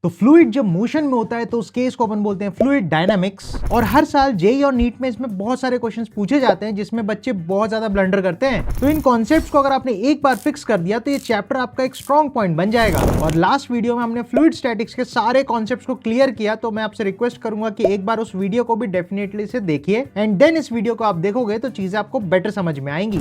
तो फ्लूइड जब मोशन में होता है तो उस केस को अपन बोलते हैं फ्लूइड डायनामिक्स। और हर साल जेईई और नीट में इसमें बहुत सारे क्वेश्चंस पूछे जाते हैं जिसमें बच्चे बहुत ज्यादा ब्लंडर करते हैं। तो इन कॉन्सेप्ट्स को अगर आपने एक बार फिक्स कर दिया तो ये चैप्टर आपका एक स्ट्रॉन्ग पॉइंट बन जाएगा। और लास्ट वीडियो में हमने फ्लूइड स्टैटिक्स के सारे कॉन्सेप्ट्स को क्लियर किया, तो मैं आपसे रिक्वेस्ट करूंगा कि एक बार उस वीडियो को भी डेफिनेटली से देखिए एंड देन इस वीडियो को आप देखोगे तो चीजें आपको बेटर समझ में आएंगी।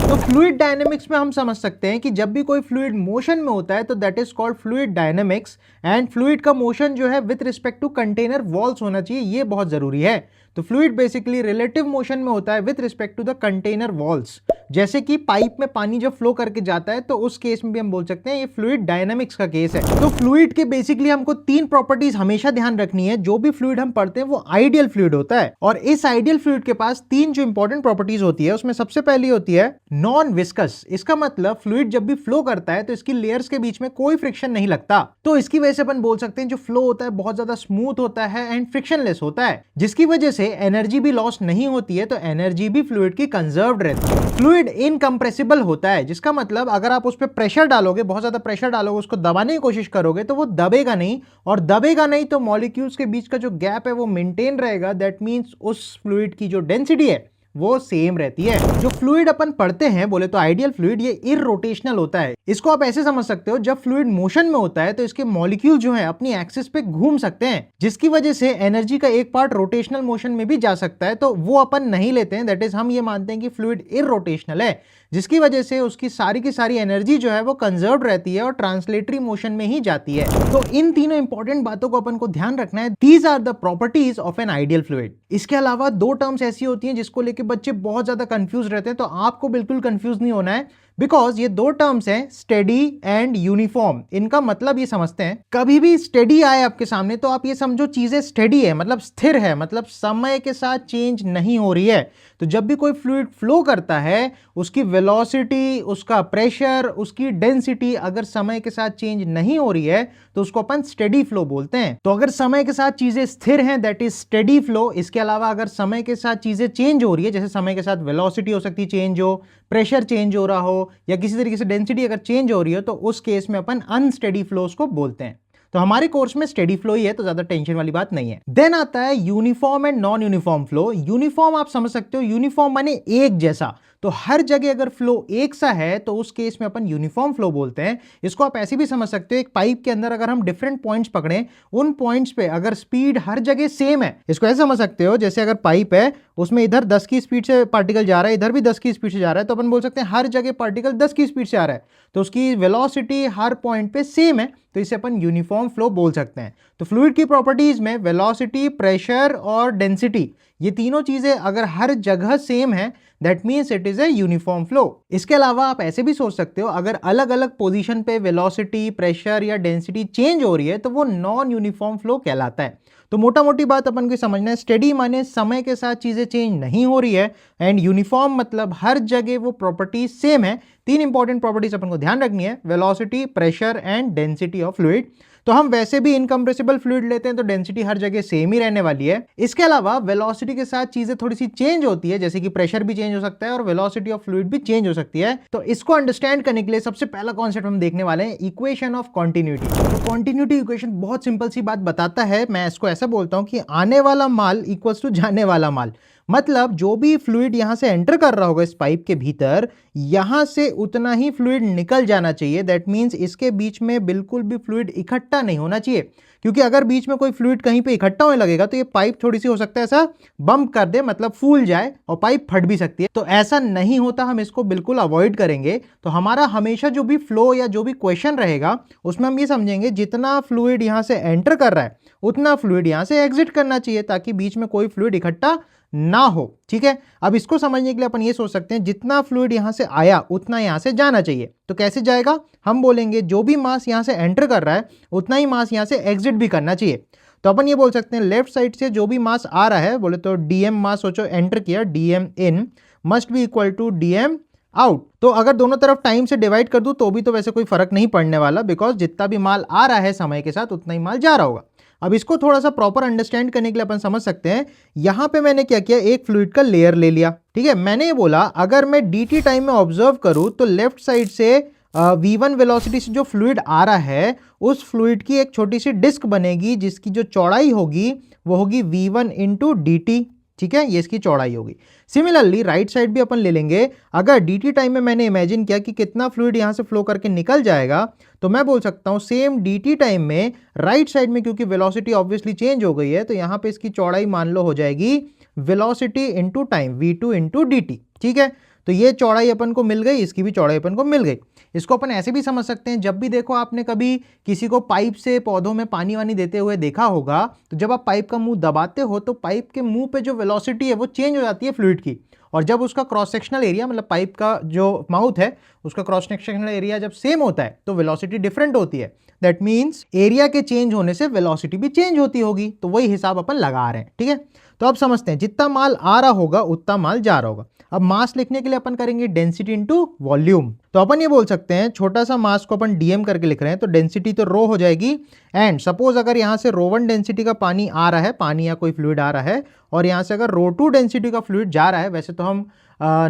तो फ्लूइड डायनेमिक्स में हम समझ सकते हैं कि जब भी कोई फ्लूइड मोशन में होता है तो that is called fluid dynamics. And fluid का मोशन जो है with respect to container walls होना चाहिए, ये बहुत जरूरी है। तो फ्लूइड बेसिकली रिलेटिव मोशन में होता है with respect to the container walls. जैसे कि पाइप में पानी जब फ्लो करके जाता है तो उस केस में भी हम बोल सकते हैं ये फ्लूइड डायनेमिक्स का केस है। तो फ्लूइड के बेसिकली हमको तीन प्रॉपर्टीज हमेशा ध्यान रखनी है। जो भी फ्लूइड हम पढ़ते हैं वो आइडियल फ्लूइड होता है, और इस आइडियल फ्लूइड के पास तीन जो इंपॉर्टेंट प्रॉपर्टीज होती है उसमें सबसे पहली होती है नॉन विस्कस। इसका मतलब फ्लूइड जब भी फ्लो करता है तो इसकी लेयर्स के बीच में कोई फ्रिक्शन नहीं लगता। तो इसकी वजह से अपन बोल सकते हैं जो फ्लो होता है बहुत ज्यादा स्मूथ होता है एंड फ्रिक्शनलेस होता है, जिसकी वजह से एनर्जी भी लॉस नहीं होती है। तो एनर्जी भी फ्लूइड की कंजर्व्ड रहती है। फ्लूइड इनकंप्रेसिबल होता है, जिसका मतलब अगर आप उस पर प्रेशर डालोगे, बहुत ज्यादा प्रेशर डालोगे, उसको दबाने की कोशिश करोगे तो वो दबेगा नहीं, और दबेगा नहीं तो मॉलिक्यूल्स के बीच का जो गैप है वो मेंटेन रहेगा। दैट मींस उस फ्लूइड की जो डेंसिटी है वो सेम रहती है। जो फ्लूइड अपन पढ़ते हैं बोले तो आइडियल फ्लूइड ये इररोटेशनल होता है। इसको आप ऐसे समझ सकते हो, जब फ्लूइड मोशन में होता है तो इसके मॉलिक्यूल जो है अपनी एक्सिस पे घूम सकते हैं, जिसकी वजह से एनर्जी का एक पार्ट रोटेशनल मोशन में भी जा सकता है। तो वो अपन नहीं लेते हैं, दैट इज हम ये मानते हैं कि फ्लूइड इररोटेशनल है, जिसकी वजह से उसकी सारी की सारी एनर्जी जो है वो कंजर्व रहती है और ट्रांसलेटरी मोशन में ही जाती है। तो इन तीनों इंपॉर्टेंट बातों को अपन को ध्यान रखना है। These are the properties of an ideal fluid. इसके अलावा दो टर्म्स ऐसी होती हैं जिसको लेके बच्चे बहुत ज्यादा कंफ्यूज रहते हैं, तो आपको बिल्कुल कंफ्यूज नहीं होना है, बिकॉज ये दो टर्म्स हैं स्टेडी एंड यूनिफॉर्म। इनका मतलब ये समझते हैं, कभी भी स्टेडी आए आपके सामने तो आप ये समझो चीजें स्टेडी है, मतलब स्थिर है, मतलब समय के साथ चेंज नहीं हो रही है। तो जब भी कोई फ्लूइड फ्लो करता है उसकी वेलोसिटी, उसका प्रेशर, उसकी डेंसिटी अगर समय के साथ चेंज नहीं हो रही है तो उसको अपन स्टेडी फ्लो बोलते हैं। तो अगर समय के साथ चीजें स्थिर हैं दैट इज स्टेडी फ्लो। इसके अलावा अगर समय के साथ चीजें चेंज हो रही है, जैसे समय के साथ वेलोसिटी हो सकती है चेंज हो, प्रेशर चेंज हो रहा हो, या किसी तरीके से डेंसिटी अगर चेंज हो रही हो, तो उस केस में अपन अनस्टेडी फ्लोस को बोलते हैं। तो हमारे कोर्स में स्टेडी फ्लो ही है, तो ज्यादा टेंशन वाली बात नहीं है। देन आता है uniform and non uniform flow. Uniform आप समझ सकते हो, यूनिफॉर्म माने एक जैसा, तो हर जगह अगर फ्लो एक सा है तो उस केस में अपन यूनिफॉर्म फ्लो बोलते हैं। इसको आप ऐसे भी समझ सकते हो, एक पाइप के अंदर अगर हम डिफरेंट पॉइंट्स पकड़ें, उन पॉइंट्स पे अगर स्पीड हर जगह सेम है, इसको ऐसे समझ सकते हो जैसे अगर पाइप है उसमें इधर 10 की स्पीड से पार्टिकल जा रहा है, इधर भी 10 की स्पीड से जा रहा है, तो अपन बोल सकते हैं हर जगह पार्टिकल 10 की स्पीड से आ रहा है, तो उसकी वेलोसिटी हर पॉइंट पे सेम है, तो इसे अपन यूनिफॉर्म फ्लो बोल सकते हैं। तो फ्लूइड की प्रॉपर्टीज में वेलोसिटी, प्रेशर और डेंसिटी, ये तीनों चीजें अगर हर जगह सेम है that means it is a uniform flow. इसके अलावा आप ऐसे भी सोच सकते हो, अगर अलग अलग पोजीशन पे वेलोसिटी, प्रेशर या डेंसिटी चेंज हो रही है तो वो नॉन यूनिफॉर्म फ्लो कहलाता है। तो मोटा मोटी बात अपन को समझना है, स्टेडी माने समय के साथ चीजें चेंज नहीं हो रही है, एंड यूनिफॉर्म मतलब हर जगह वो प्रॉपर्टी सेम है। तीन इंपॉर्टेंट प्रॉपर्टीज अपन को ध्यान रखनी है, velocity, pressure and density of fluid. तो हम वैसे भी इनकम्प्रेसिबल फ्लूइड लेते हैं तो डेंसिटी हर जगह सेम ही रहने वाली है। इसके अलावा वेलोसिटी के साथ चीजें थोड़ी सी चेंज होती है, जैसे कि प्रेशर भी चेंज हो सकता है और वेलोसिटी ऑफ फ्लूइड भी चेंज हो सकती है। तो इसको अंडरस्टैंड करने के लिए सबसे पहला कॉन्सेप्ट हम देखने वाले हैं इक्वेशन ऑफ कॉन्टिन्यूटी। तो कॉन्टिन्यूटी इक्वेशन बहुत सिंपल सी बात बताता है। मैं इसको ऐसा बोलता हूं कि आने वाला माल इक्वल्स टू जाने वाला माल। मतलब जो भी फ्लूइड यहां से एंटर कर रहा होगा इस पाइप के भीतर, यहां से उतना ही फ्लूइड निकल जाना चाहिए। दैट मींस इसके बीच में बिल्कुल भी फ्लूइड इकट्ठा नहीं होना चाहिए, क्योंकि अगर बीच में कोई फ्लूइड कहीं पे इकट्ठा होने लगेगा तो ये पाइप थोड़ी सी हो सकता है ऐसा बम्प कर दे, मतलब फूल जाए और पाइप फट भी सकती है। तो ऐसा नहीं होता, हम इसको बिल्कुल अवॉइड करेंगे। तो हमारा हमेशा जो भी फ्लो या जो भी क्वेश्चन रहेगा उसमें हम ये समझेंगे जितना फ्लूइड यहां से एंटर कर रहा है उतना फ्लूइड यहां से एग्जिट करना चाहिए, ताकि बीच में कोई फ्लूइड इकट्ठा ना हो। ठीक है, अब इसको समझने के लिए अपन ये सोच सकते हैं जितना फ्लूइड यहां से आया उतना यहां से जाना चाहिए। तो कैसे जाएगा, हम बोलेंगे जो भी मास यहां से एंटर कर रहा है उतना ही मास यहां से एग्जिट भी करना चाहिए। तो अपन ये बोल सकते हैं लेफ्ट साइड से जो भी मास आ रहा है, बोले तो डीएम मास सोचो एंटर किया, dm in must be equal to dm out. तो अगर दोनों तरफ टाइम से डिवाइड कर दूं तो भी तो वैसे कोई फर्क नहीं पड़ने वाला, बिकॉज जितना भी माल आ रहा है समय के साथ उतना ही माल जा रहा होगा। अब इसको थोड़ा सा प्रॉपर अंडरस्टैंड करने के लिए अपन समझ सकते हैं, यहां पे मैंने क्या किया, एक फ्लूइड का लेयर ले लिया। ठीक है, मैंने ये बोला अगर मैं dt टाइम में ऑब्जर्व करूं तो लेफ्ट साइड से v1 वेलोसिटी से जो फ्लूइड आ रहा है उस फ्लूइड की एक छोटी सी डिस्क बनेगी जिसकी जो चौड़ाई होगी वो होगी v1 इंटू डी टी। ठीक है, ये इसकी चौड़ाई होगी। सिमिलरली राइट साइड भी अपन ले लेंगे। अगर dt टाइम में मैंने इमेजिन किया कि कितना फ्लूइड यहां से फ्लो करके निकल जाएगा, तो मैं बोल सकता हूं सेम dt टाइम में राइट साइड में, क्योंकि वेलोसिटी ऑब्वियसली चेंज हो गई है, तो यहां पे इसकी चौड़ाई मान लो हो जाएगी velocity into time v2 into dt। ठीक है, तो ये चौड़ाई अपन को मिल गई, इसकी भी चौड़ाई अपन को मिल गई। इसको अपन ऐसे भी समझ सकते हैं, जब भी देखो आपने कभी किसी को पाइप से पौधों में पानी वानी देते हुए देखा होगा, तो जब आप पाइप का मुंह दबाते हो तो पाइप के मुंह पे जो वेलोसिटी है वो चेंज हो जाती है फ्लूइड की, और जब उसका क्रॉस सेक्शनल एरिया, मतलब पाइप का जो माउथ है उसका क्रॉस सेक्शनल एरिया जब सेम होता है तो वेलोसिटी डिफरेंट होती है। दैट मीन्स एरिया के चेंज होने से वेलोसिटी भी चेंज होती होगी, तो वही हिसाब अपन लगा रहे हैं। ठीक है, तो अब समझते हैं, जितना माल आ रहा होगा उतना माल जा रहा होगा। अब मास लिखने के लिए अपन करेंगे डेंसिटी इनटू वॉल्यूम। तो अपन ये बोल सकते हैं छोटा सा मास को अपन डीएम करके लिख रहे हैं, तो डेंसिटी तो रो हो जाएगी। एंड सपोज अगर यहां से रो1 डेंसिटी का पानी आ रहा है, पानी या कोई फ्लूइड आ रहा है, और यहां से अगर रो2 डेंसिटी का फ्लूइड जा रहा है, वैसे तो हम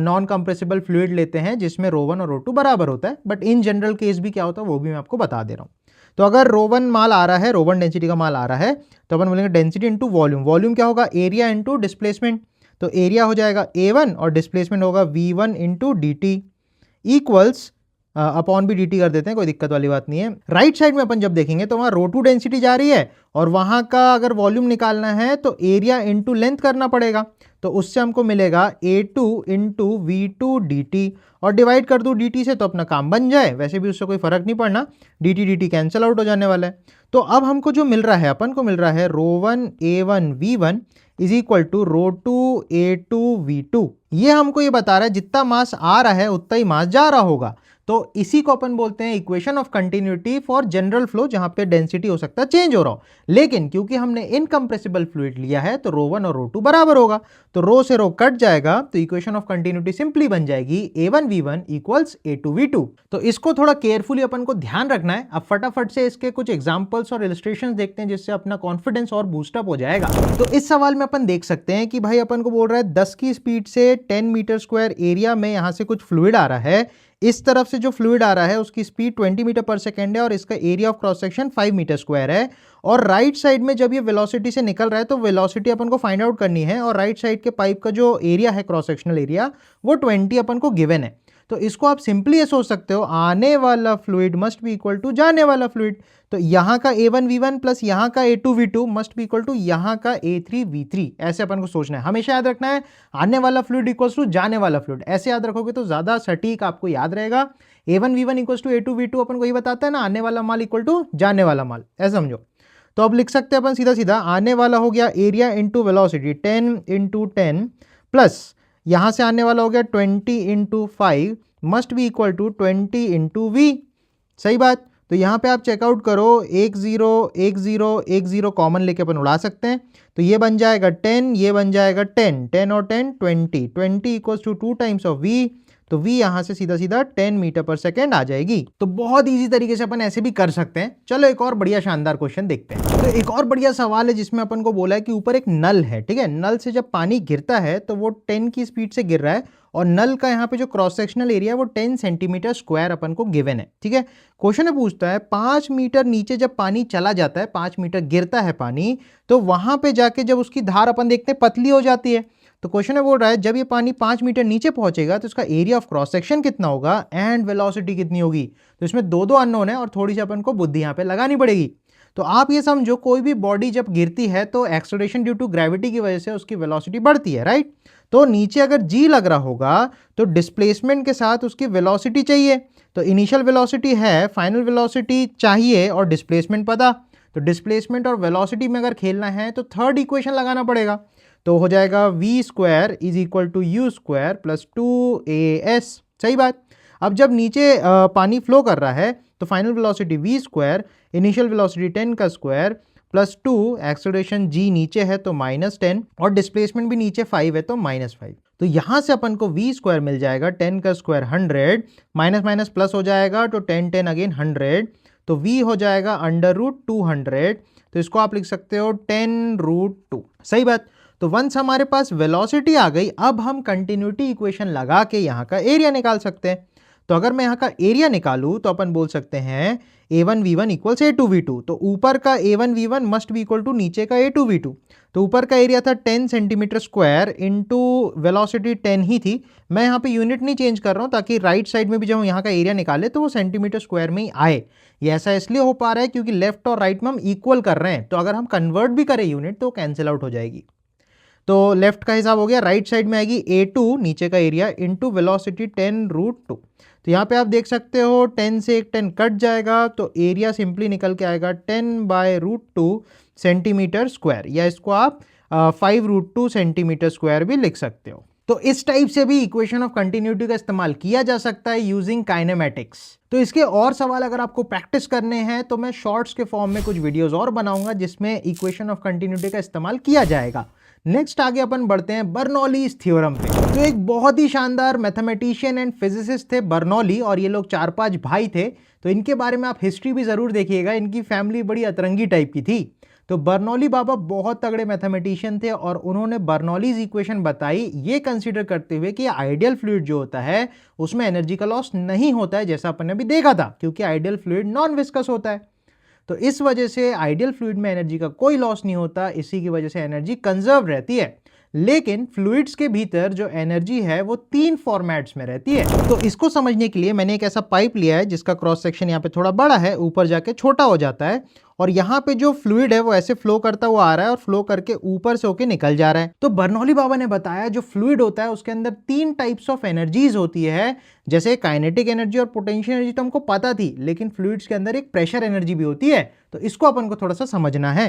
नॉन कंप्रेसिबल फ्लूइड लेते हैं जिसमें रो1 और रो2 बराबर होता है, बट इन जनरल केस भी क्या होता है वो भी मैं आपको बता दे रहा हूँ। तो अगर रो1 माल आ रहा है, रो1 डेंसिटी का माल आ रहा है, तो अपन बोलेंगे डेंसिटी इंटू वॉल्यूम। वॉल्यूम क्या होगा? Area into displacement. तो एरिया हो जाएगा A1 और डिस्प्लेसमेंट होगा V1 into d T equals upon भी dt कर देते हैं, कोई दिक्कत वाली बात नहीं है। राइट साइड में अपन जब देखेंगे तो वहां रो2 डेंसिटी जा रही है और वहां का अगर वॉल्यूम निकालना है तो एरिया इंटू लेंथ करना पड़ेगा, तो उससे हमको मिलेगा A2 इंटू V2 dt, और डिवाइड कर दूं dt से तो अपना काम बन जाए, वैसे भी उससे कोई फर्क नहीं पड़ना, dt कैंसिल आउट हो जाने वाला है। तो अब हमको जो मिल रहा है, अपन को मिल रहा है रो1 A1 V1 is equal to रो2 A2 V2। ये हमको ये बता रहा है जितना मास आ रहा है उतना ही मास जा रहा होगा। तो इसी को अपन बोलते हैं equation of continuity for general flow, जहां पे डेंसिटी हो सकता है चेंज हो रहा हो, लेकिन क्योंकि हमने इनकंप्रेसिबल फ्लूइड लिया है तो रो1 और रो2 बराबर होगा, तो रो से रो कट जाएगा, तो इक्वेशन ऑफ कंटिन्यूटी सिंपली बन जाएगी A1 V1 equals A2 V2। तो इसको थोड़ा केयरफुली अपन को ध्यान रखना है। अब फटाफट से इसके कुछ एग्जांपल्स और इलस्ट्रेशंस देखते हैं जिससे अपना कॉन्फिडेंस और बूस्टअप हो जाएगा। तो इस सवाल में अपन देख सकते हैं कि भाई अपन को बोल रहा है 10 की स्पीड से 10 मीटर स्क्वायर एरिया में यहां से कुछ फ्लूइड आ रहा है, इस तरफ से जो फ्लूइड आ रहा है उसकी स्पीड 20 मीटर पर सेकेंड है और इसका area of cross section 5 metre square है, और राइट साइड में जब ये वेलोसिटी से निकल रहा है तो वेलोसिटी अपन को फाइंड आउट करनी है, और राइट साइड के पाइप का जो एरिया है क्रॉस सेक्शनल एरिया वो 20 अपन को गिवन है। तो इसको आप सिंपली ये सोच सकते हो, आने वाला fluid must be equal to जाने वाला फ्लूइड। तो यहाँ का A1 V1 प्लस यहाँ का A2 V2 must be equal to यहाँ का A3 V3। ऐसे अपन को सोचना है, हमेशा याद रखना है आने वाला फ्लूइड इक्वल्स टू जाने वाला फ्लूइड। ऐसे याद रखोगे तो ज्यादा सटीक आपको याद रहेगा। A1 V1 equals to A2 V2 अपन को ये बताता है ना, आने वाला माल इक्वल टू जाने वाला माल, ऐसा समझो। तो अब लिख सकते हैं अपन सीधा सीधा, आने वाला हो गया area into velocity 10 into 10 plus यहां से आने वाला हो गया 20 into 5 must be equal to 20 into v. सही बात। तो यहाँ पे आप चेकआउट करो, 1 0 1 0 1 0 कॉमन लेके अपन उड़ा सकते हैं, तो ये बन जाएगा 10, ये बन जाएगा 10, 10 और 10 20, 20 equals to 2 times of v, तो v यहां से सीधा सीधा 10 मीटर पर सेकेंड आ जाएगी। तो बहुत इजी तरीके से अपन ऐसे भी कर सकते हैं। चलो एक और बढ़िया शानदार क्वेश्चन देखते हैं। तो एक और बढ़िया सवाल है जिसमें अपन को बोला है कि ऊपर एक नल है, ठीक है, नल से जब पानी गिरता है तो वो 10 की स्पीड से गिर रहा है, और नल का यहाँ पे जो क्रॉस सेक्शनल एरिया है वो 10 सेंटीमीटर स्क्वायर अपन को गिवन है। ठीक है, क्वेश्चन है पूछता है 5 मीटर नीचे जब पानी चला जाता है, 5 मीटर गिरता है पानी, तो वहां पे जाके जब उसकी धार अपन देखते हैं पतली हो जाती है। तो क्वेश्चन है बोल रहा है जब ये पानी 5 मीटर नीचे पहुंचेगा तो इसका एरिया ऑफ क्रॉस सेक्शन कितना होगा एंड वेलोसिटी कितनी होगी। तो इसमें दो अननोन है और थोड़ी सी अपन को बुद्धि यहाँ पे लगानी पड़ेगी। तो आप ये समझो, कोई भी बॉडी जब गिरती है तो एक्सेलरेशन ड्यू टू ग्रेविटी की वजह से उसकी वेलोसिटी बढ़ती है, राइट। तो नीचे अगर जी लग रहा होगा तो डिस्प्लेसमेंट के साथ उसकी वेलोसिटी चाहिए। तो इनिशियल वेलोसिटी है, फाइनल वेलोसिटी चाहिए और डिस्प्लेसमेंट पता। तो डिस्प्लेसमेंट और वेलोसिटी में अगर खेलना है तो थर्ड इक्वेशन लगाना पड़ेगा, तो हो जाएगा v square is equal to u square plus 2as। सही बात। अब जब नीचे पानी फ्लो कर रहा है तो final velocity v square, initial velocity 10 का स्क्वायर प्लस 2, एक्सेलरेशन g नीचे है तो -10 और डिस्प्लेसमेंट भी नीचे 5 है तो -5। तो यहां से अपन को वी स्क्वायर मिल जाएगा, 10 का स्क्वायर 100, माइनस माइनस प्लस हो जाएगा तो 10 10 अगेन 100, तो v हो जाएगा √200। तो इसको आप लिख सकते हो 10√2। सही बात। तो वंस हमारे पास वेलोसिटी आ गई, अब हम कंटिन्यूटी इक्वेशन लगा के यहाँ का एरिया निकाल सकते हैं। तो अगर मैं यहाँ का एरिया निकालूं तो अपन बोल सकते हैं A1V1 इक्वल्स A2V2। तो ऊपर का A1V1 must be equal to नीचे का A2V2। तो ऊपर का एरिया था 10 सेंटीमीटर स्क्वायर इंटू वेलोसिटी 10 ही थी। मैं यहाँ पे यूनिट नहीं चेंज कर रहा हूँ ताकि राइट साइड में भी जब हम यहाँ का एरिया निकाले तो वो सेंटीमीटर स्क्वायर में ही आए। ये ऐसा इसलिए हो पा रहा है क्योंकि लेफ्ट और राइट में हम इक्वल कर रहे हैं, तो अगर हम कन्वर्ट भी करें यूनिट तो कैंसिल आउट हो जाएगी। तो लेफ्ट का हिसाब हो गया, राइट साइड में आएगी A2 नीचे का एरिया इंटू वेलोसिटी 10√2। तो यहाँ पे आप देख सकते हो 10 से एक 10 कट जाएगा तो एरिया सिंपली निकल के आएगा 10/√2 सेंटीमीटर स्क्वायर, या इसको आप 5√2 सेंटीमीटर स्क्वायर भी लिख सकते हो। तो इस टाइप से भी इक्वेशन ऑफ कंटिन्यूटी का इस्तेमाल किया जा सकता है यूजिंग काइनेमेटिक्स। तो इसके और सवाल अगर आपको प्रैक्टिस करने हैं तो मैं शॉर्ट्स के फॉर्म में कुछ वीडियोस और बनाऊंगा जिसमें इक्वेशन ऑफ कंटिन्यूटी का इस्तेमाल किया जाएगा। नेक्स्ट आगे अपन बढ़ते हैं बर्नौलीज थ्योरम पे। तो एक बहुत ही शानदार मैथमेटिशियन एंड फिजिसिस्ट थे बर्नौली, और ये लोग 4-5 भाई थे। तो इनके बारे में आप हिस्ट्री भी जरूर देखिएगा, इनकी फैमिली बड़ी अतरंगी टाइप की थी। तो बर्नौली बाबा बहुत तगड़े मैथमेटिशियन थे और उन्होंने बर्नौलीज इक्वेशन बताई ये कंसीडर करते हुए कि आइडियल फ्लूइड जो होता है उसमें एनर्जी का लॉस नहीं होता है, जैसा अपन ने अभी देखा था, क्योंकि आइडियल फ्लूइड नॉन विस्कस होता है। तो इस वजह से आइडियल फ्लूइड में एनर्जी का कोई लॉस नहीं होता, इसी की वजह से एनर्जी कंजर्व रहती है। लेकिन फ्लूइड्स के भीतर जो एनर्जी है वो 3 फॉर्मेट्स में रहती है। तो इसको समझने के लिए मैंने एक ऐसा पाइप लिया है जिसका क्रॉस सेक्शन यहाँ पे थोड़ा बड़ा है, ऊपर जाके छोटा हो जाता है, और यहाँ पे जो फ्लूइड है वो ऐसे फ्लो करता हुआ आ रहा है और फ्लो करके ऊपर से होके निकल जा रहा है। तो बर्नौली बाबा ने बताया जो फ्लूइड होता है उसके अंदर 3 टाइप्स ऑफ एनर्जीज होती है, जैसे काइनेटिक एनर्जी और पोटेंशियल एनर्जी तो हमको पता थी, लेकिन फ्लूइड्स के अंदर एक प्रेशर एनर्जी भी होती है। तो इसको अपन को थोड़ा सा समझना है।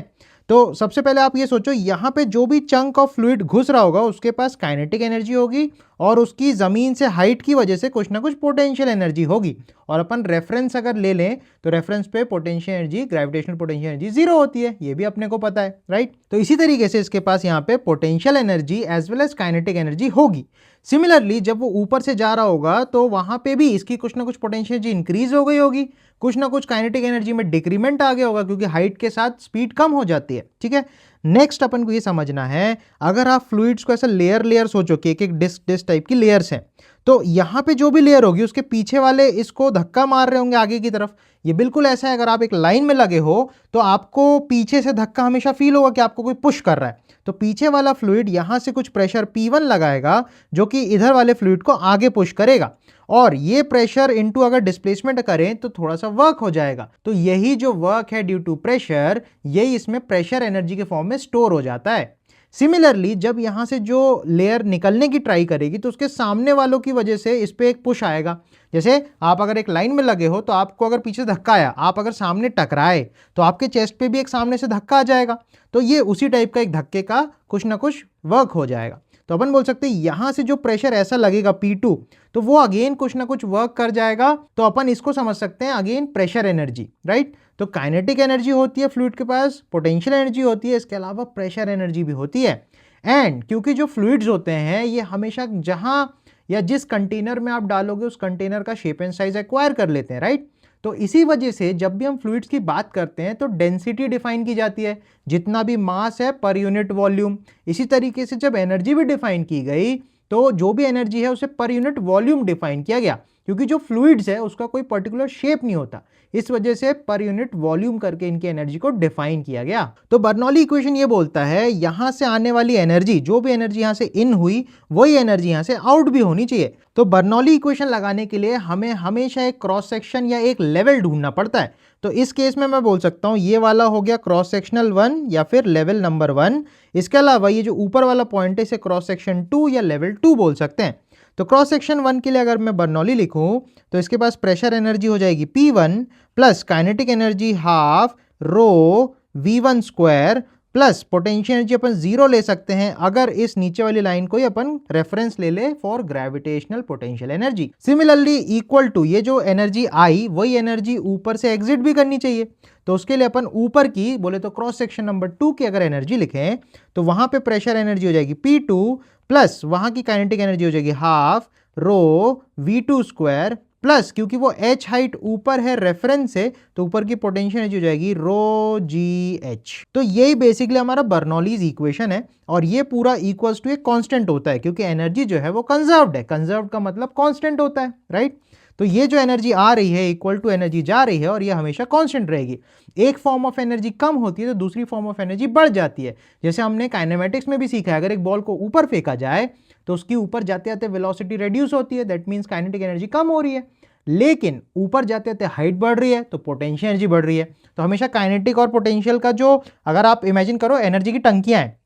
तो सबसे पहले आप ये सोचो, यहाँ पे जो भी चंक ऑफ फ्लूइड घुस रहा होगा उसके पास काइनेटिक एनर्जी होगी और उसकी जमीन से हाइट की वजह से कुछ ना कुछ पोटेंशियल एनर्जी होगी। और अपन रेफरेंस अगर ले लें तो रेफरेंस पे potential energy, gravitational potential energy 0 होती है, ये भी अपने को पता है, राइट। तो इसी तरीके से इसके पास यहाँ पे potential energy as well as kinetic energy होगी। सिमिलरली जब वो ऊपर से जा रहा होगा तो वहां पे भी इसकी कुछ ना कुछ पोटेंशियल एनर्जी इंक्रीज हो गई होगी, कुछ ना कुछ काइनेटिक एनर्जी में डिक्रीमेंट आ गया होगा, क्योंकि हाइट के साथ स्पीड कम हो जाती है, ठीक है। नेक्स्ट अपन को ये समझना है, अगर आप फ्लूइड्स को ऐसा लेयर लेयर सोचो कि एक एक डिस्क टाइप की लेयर्स हैं, तो यहाँ पे जो भी लेयर होगी उसके पीछे वाले इसको धक्का मार रहे होंगे आगे की तरफ। ये बिल्कुल ऐसा है, अगर आप एक लाइन में लगे हो तो आपको पीछे से धक्का हमेशा फील होगा कि आपको कोई पुश कर रहा है। तो पीछे वाला फ्लूइड यहाँ से कुछ प्रेशर P1 लगाएगा जो कि इधर वाले फ्लूइड को आगे पुश करेगा, और ये प्रेशर इनटू अगर डिस्प्लेसमेंट करें तो थोड़ा सा वर्क हो जाएगा। तो यही जो वर्क है ड्यू टू प्रेशर, यही इसमें प्रेशर एनर्जी के फॉर्म में स्टोर हो जाता है। सिमिलरली जब यहां से जो लेयर निकलने की ट्राई करेगी तो उसके सामने वालों की वजह से इस पे एक पुश आएगा। जैसे आप अगर एक लाइन में लगे हो तो आपको अगर पीछे धक्का आया, आप अगर सामने टकराए तो आपके चेस्ट पे भी एक सामने से धक्का आ जाएगा। तो ये उसी टाइप का एक धक्के का कुछ ना कुछ वर्क हो जाएगा। तो अपन बोल सकते हैं यहां से जो प्रेशर ऐसा लगेगा P2, तो वो अगेन कुछ ना कुछ वर्क कर जाएगा। तो अपन इसको समझ सकते हैं अगेन प्रेशर एनर्जी, राइट। तो काइनेटिक एनर्जी होती है फ्लूइड के पास, पोटेंशियल एनर्जी होती है, इसके अलावा प्रेशर एनर्जी भी होती है। एंड क्योंकि जो फ्लूइड्स होते हैं ये हमेशा जहां या जिस कंटेनर में आप डालोगे उस कंटेनर का शेप एंड साइज एक्वायर कर लेते हैं, राइट। तो इसी वजह से जब भी हम फ्लूइड्स की बात करते हैं तो डेंसिटी डिफाइन की जाती है, जितना भी मास है पर यूनिट वॉल्यूम। इसी तरीके से जब एनर्जी भी डिफाइन की गई तो जो भी एनर्जी है उसे पर यूनिट वॉल्यूम डिफाइन किया गया, क्योंकि जो फ्लूइड्स है उसका कोई पर्टिकुलर शेप नहीं होता, इस वजह से पर यूनिट वॉल्यूम करके इनकी एनर्जी को डिफाइन किया गया। तो बर्नौली इक्वेशन ये बोलता है यहां से आने वाली एनर्जी, जो भी एनर्जी यहां से इन हुई वही एनर्जी यहां से आउट भी होनी चाहिए। तो बर्नौली इक्वेशन लगाने के लिए हमें हमेशा एक क्रॉस सेक्शन या एक लेवल ढूंढना पड़ता है। तो इस केस में मैं बोल सकता हूं ये वाला हो गया क्रॉस सेक्शनल 1 या फिर लेवल नंबर 1। इसके अलावा ये जो ऊपर वाला पॉइंट है इसे क्रॉस सेक्शन 2 या लेवल 2 बोल सकते हैं। तो क्रॉस सेक्शन 1 के लिए अगर मैं बर्नौली लिखूं तो इसके पास प्रेशर एनर्जी हो जाएगी P1 plus kinetic energy half rho V1 square plus potential energy अपन 0 ले सकते हैं अगर इस नीचे वाली लाइन को ही अपन रेफरेंस ले ले for gravitational potential energy. Similarly equal to ये जो एनर्जी आई वही एनर्जी ऊपर से एग्जिट भी करनी चाहिए। तो उसके लिए अपन ऊपर की बोले तो क्रॉस सेक्शन नंबर 2 की अगर एनर्जी लिखें तो वहां पे प्रेशर एनर्जी हो जाएगी P2 प्लस वहां की काइनेटिक एनर्जी हो जाएगी half rho V2 square plus क्योंकि वो h हाइट ऊपर है रेफरेंस से तो ऊपर की पोटेंशियल एनर्जी हो जाएगी रो GH। तो यही बेसिकली हमारा बर्नौलीज इक्वेशन है और ये पूरा इक्वल्स टू एक कांस्टेंट होता है क्योंकि एनर्जी जो है वो कंजर्व्ड है। कंजर्व्ड का मतलब कांस्टेंट होता है, राइट। तो ये जो एनर्जी आ रही है इक्वल टू एनर्जी जा रही है और ये हमेशा कांस्टेंट रहेगी। एक फॉर्म ऑफ एनर्जी कम होती है तो दूसरी फॉर्म ऑफ एनर्जी बढ़ जाती है। जैसे हमने काइनेमेटिक्स में भी सीखा है, अगर एक बॉल को ऊपर फेंका जाए तो उसकी ऊपर जाते जाते वेलोसिटी रिड्यूस होती है, दैट मीन्स काइनेटिक एनर्जी कम हो रही है। लेकिन ऊपर जाते जाते हाइट बढ़ रही है तो पोटेंशियल एनर्जी बढ़ रही है। तो हमेशा काइनेटिक और पोटेंशियल का जो, अगर आप इमेजिन करो एनर्जी की टंकियां हैं,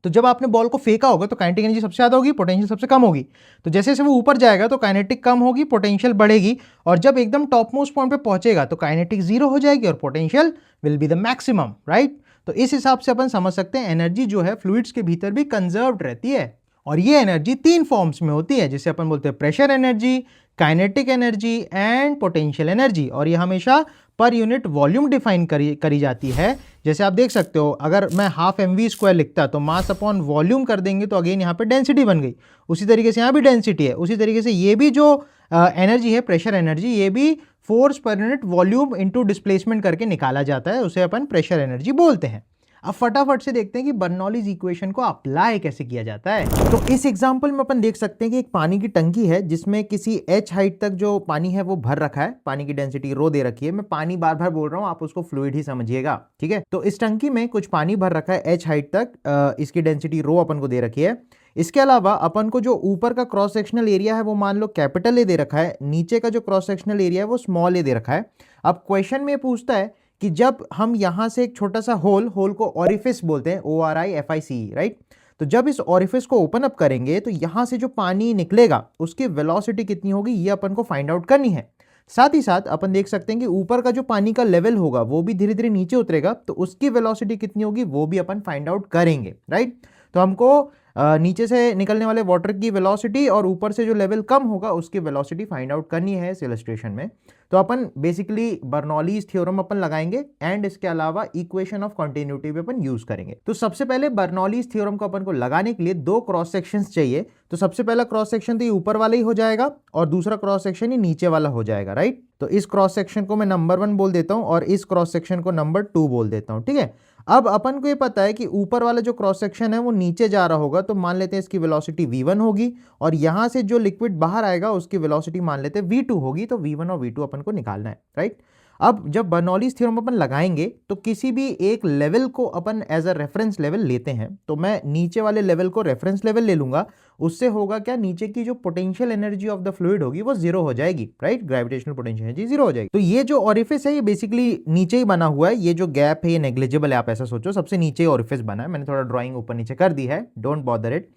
तो जब आपने बॉल को फेंका होगा तो काइनेटिक एनर्जी सबसे ज्यादा होगी, पोटेंशियल सबसे कम होगी। तो जैसे जैसे वो ऊपर जाएगा तो काइनेटिक कम होगी, पोटेंशियल बढ़ेगी, और जब एकदम टॉप मोस्ट पॉइंट पे पहुंचेगा तो काइनेटिक जीरो हो जाएगी और potential will be the maximum, right. तो इस हिसाब से अपन समझ सकते हैं एनर्जी जो है फ्लूइड्स के भीतर भी कंजर्व्ड रहती है। और ये एनर्जी तीन फॉर्म्स में होती है, जिसे अपन बोलते हैं pressure energy, kinetic energy and potential energy. और ये हमेशा पर यूनिट वॉल्यूम डिफाइन करी जाती है। जैसे आप देख सकते हो, अगर मैं हाफ mv² लिखता तो मास अपॉन वॉल्यूम कर देंगे तो अगेन यहाँ पे डेंसिटी बन गई। उसी तरीके से यहाँ भी डेंसिटी है, उसी तरीके से ये भी जो एनर्जी है प्रेशर एनर्जी, ये भी force per unit volume into displacement करके निकाला जाता है, उसे अपन प्रेशर एनर्जी बोलते हैं। अब फटाफट से देखते हैं कि बर्नौलीज इक्वेशन को अप्लाई कैसे किया जाता है। तो इस एग्जांपल में अपन देख सकते हैं कि एक पानी की टंकी है जिसमें किसी h हाइट तक जो पानी है वो भर रखा है। पानी की डेंसिटी रो दे रखी है, मैं पानी बार बार बोल रहा हूं, आप उसको फ्लूइड ही समझिएगा, ठीक है। तो इस टंकी में कुछ पानी भर रखा है h हाइट तक, इसकी डेंसिटी रो अपन को दे रखी है। इसके अलावा अपन को जो ऊपर का क्रॉस सेक्शनल एरिया है वो मान लो कैपिटल ए दे रखा है, नीचे का जो क्रॉस सेक्शनल एरिया है वो स्मॉल ए दे रखा है। अब क्वेश्चन में पूछता है कि जब हम यहां से एक छोटा सा होल को ऑरिफिस बोलते हैं, ORIFICE, राइट। तो जब इस ऑरिफिस को ओपन अप करेंगे तो यहां से जो पानी निकलेगा उसकी वेलोसिटी कितनी होगी ये अपन को फाइंड आउट करनी है। साथ ही साथ अपन देख सकते हैं कि ऊपर का जो पानी का लेवल होगा वो भी धीरे धीरे नीचे उतरेगा, तो उसकी वेलोसिटी कितनी होगी वो भी अपन फाइंड आउट करेंगे, राइट। तो हमको नीचे से निकलने वाले वाटर की वेलोसिटी और ऊपर से जो लेवल कम होगा उसकी वेलोसिटी फाइंड आउट करनी है इस इलस्ट्रेशन में। तो अपन बेसिकली बर्नौलीज थ्योरम अपन लगाएंगे एंड इसके अलावा इक्वेशन ऑफ कंटिन्यूटी भी अपन यूज करेंगे। तो सबसे पहले बर्नौलीज थ्योरम को अपन को लगाने के लिए दो क्रॉस सेक्शंस चाहिए। तो सबसे पहला क्रॉस सेक्शन तो ये ऊपर वाला ही हो जाएगा और दूसरा क्रॉस सेक्शन ही नीचे वाला हो जाएगा, राइट। तो इस क्रॉस सेक्शन को मैं नंबर 1 बोल देता हूं और इस क्रॉस सेक्शन को नंबर 2 बोल देता हूं, ठीक है। अब अपन को ये पता है कि ऊपर वाला जो क्रॉस सेक्शन है वो नीचे जा रहा होगा, तो मान लेते हैं इसकी वेलोसिटी v1 होगी और यहां से जो लिक्विड बाहर आएगा उसकी वेलोसिटी मान लेते हैं v2 होगी। तो v1 और v2 अपन को निकालना है, राइट। अब जब बर्नौलीज थ्योरम अपन लगाएंगे तो किसी भी एक लेवल को अपन एज अ रेफरेंस लेवल लेते हैं। तो मैं नीचे वाले लेवल को रेफरेंस लेवल ले लूंगा, उससे होगा क्या, नीचे की जो potential energy of the fluid होगी वो जीरो हो जाएगी, right. Gravitational potential energy zero हो जाएगी। तो ये जो ऑरिफिस है ये बेसिकली नीचे ही बना हुआ है, ये जो गैप है ये नेग्लिजिबल है, आप ऐसा सोचो, सबसे नीचे ऑरिफिस बना है। मैंने थोड़ा ड्राइंग ऊपर नीचे कर दी है, डोंट बॉदर इट।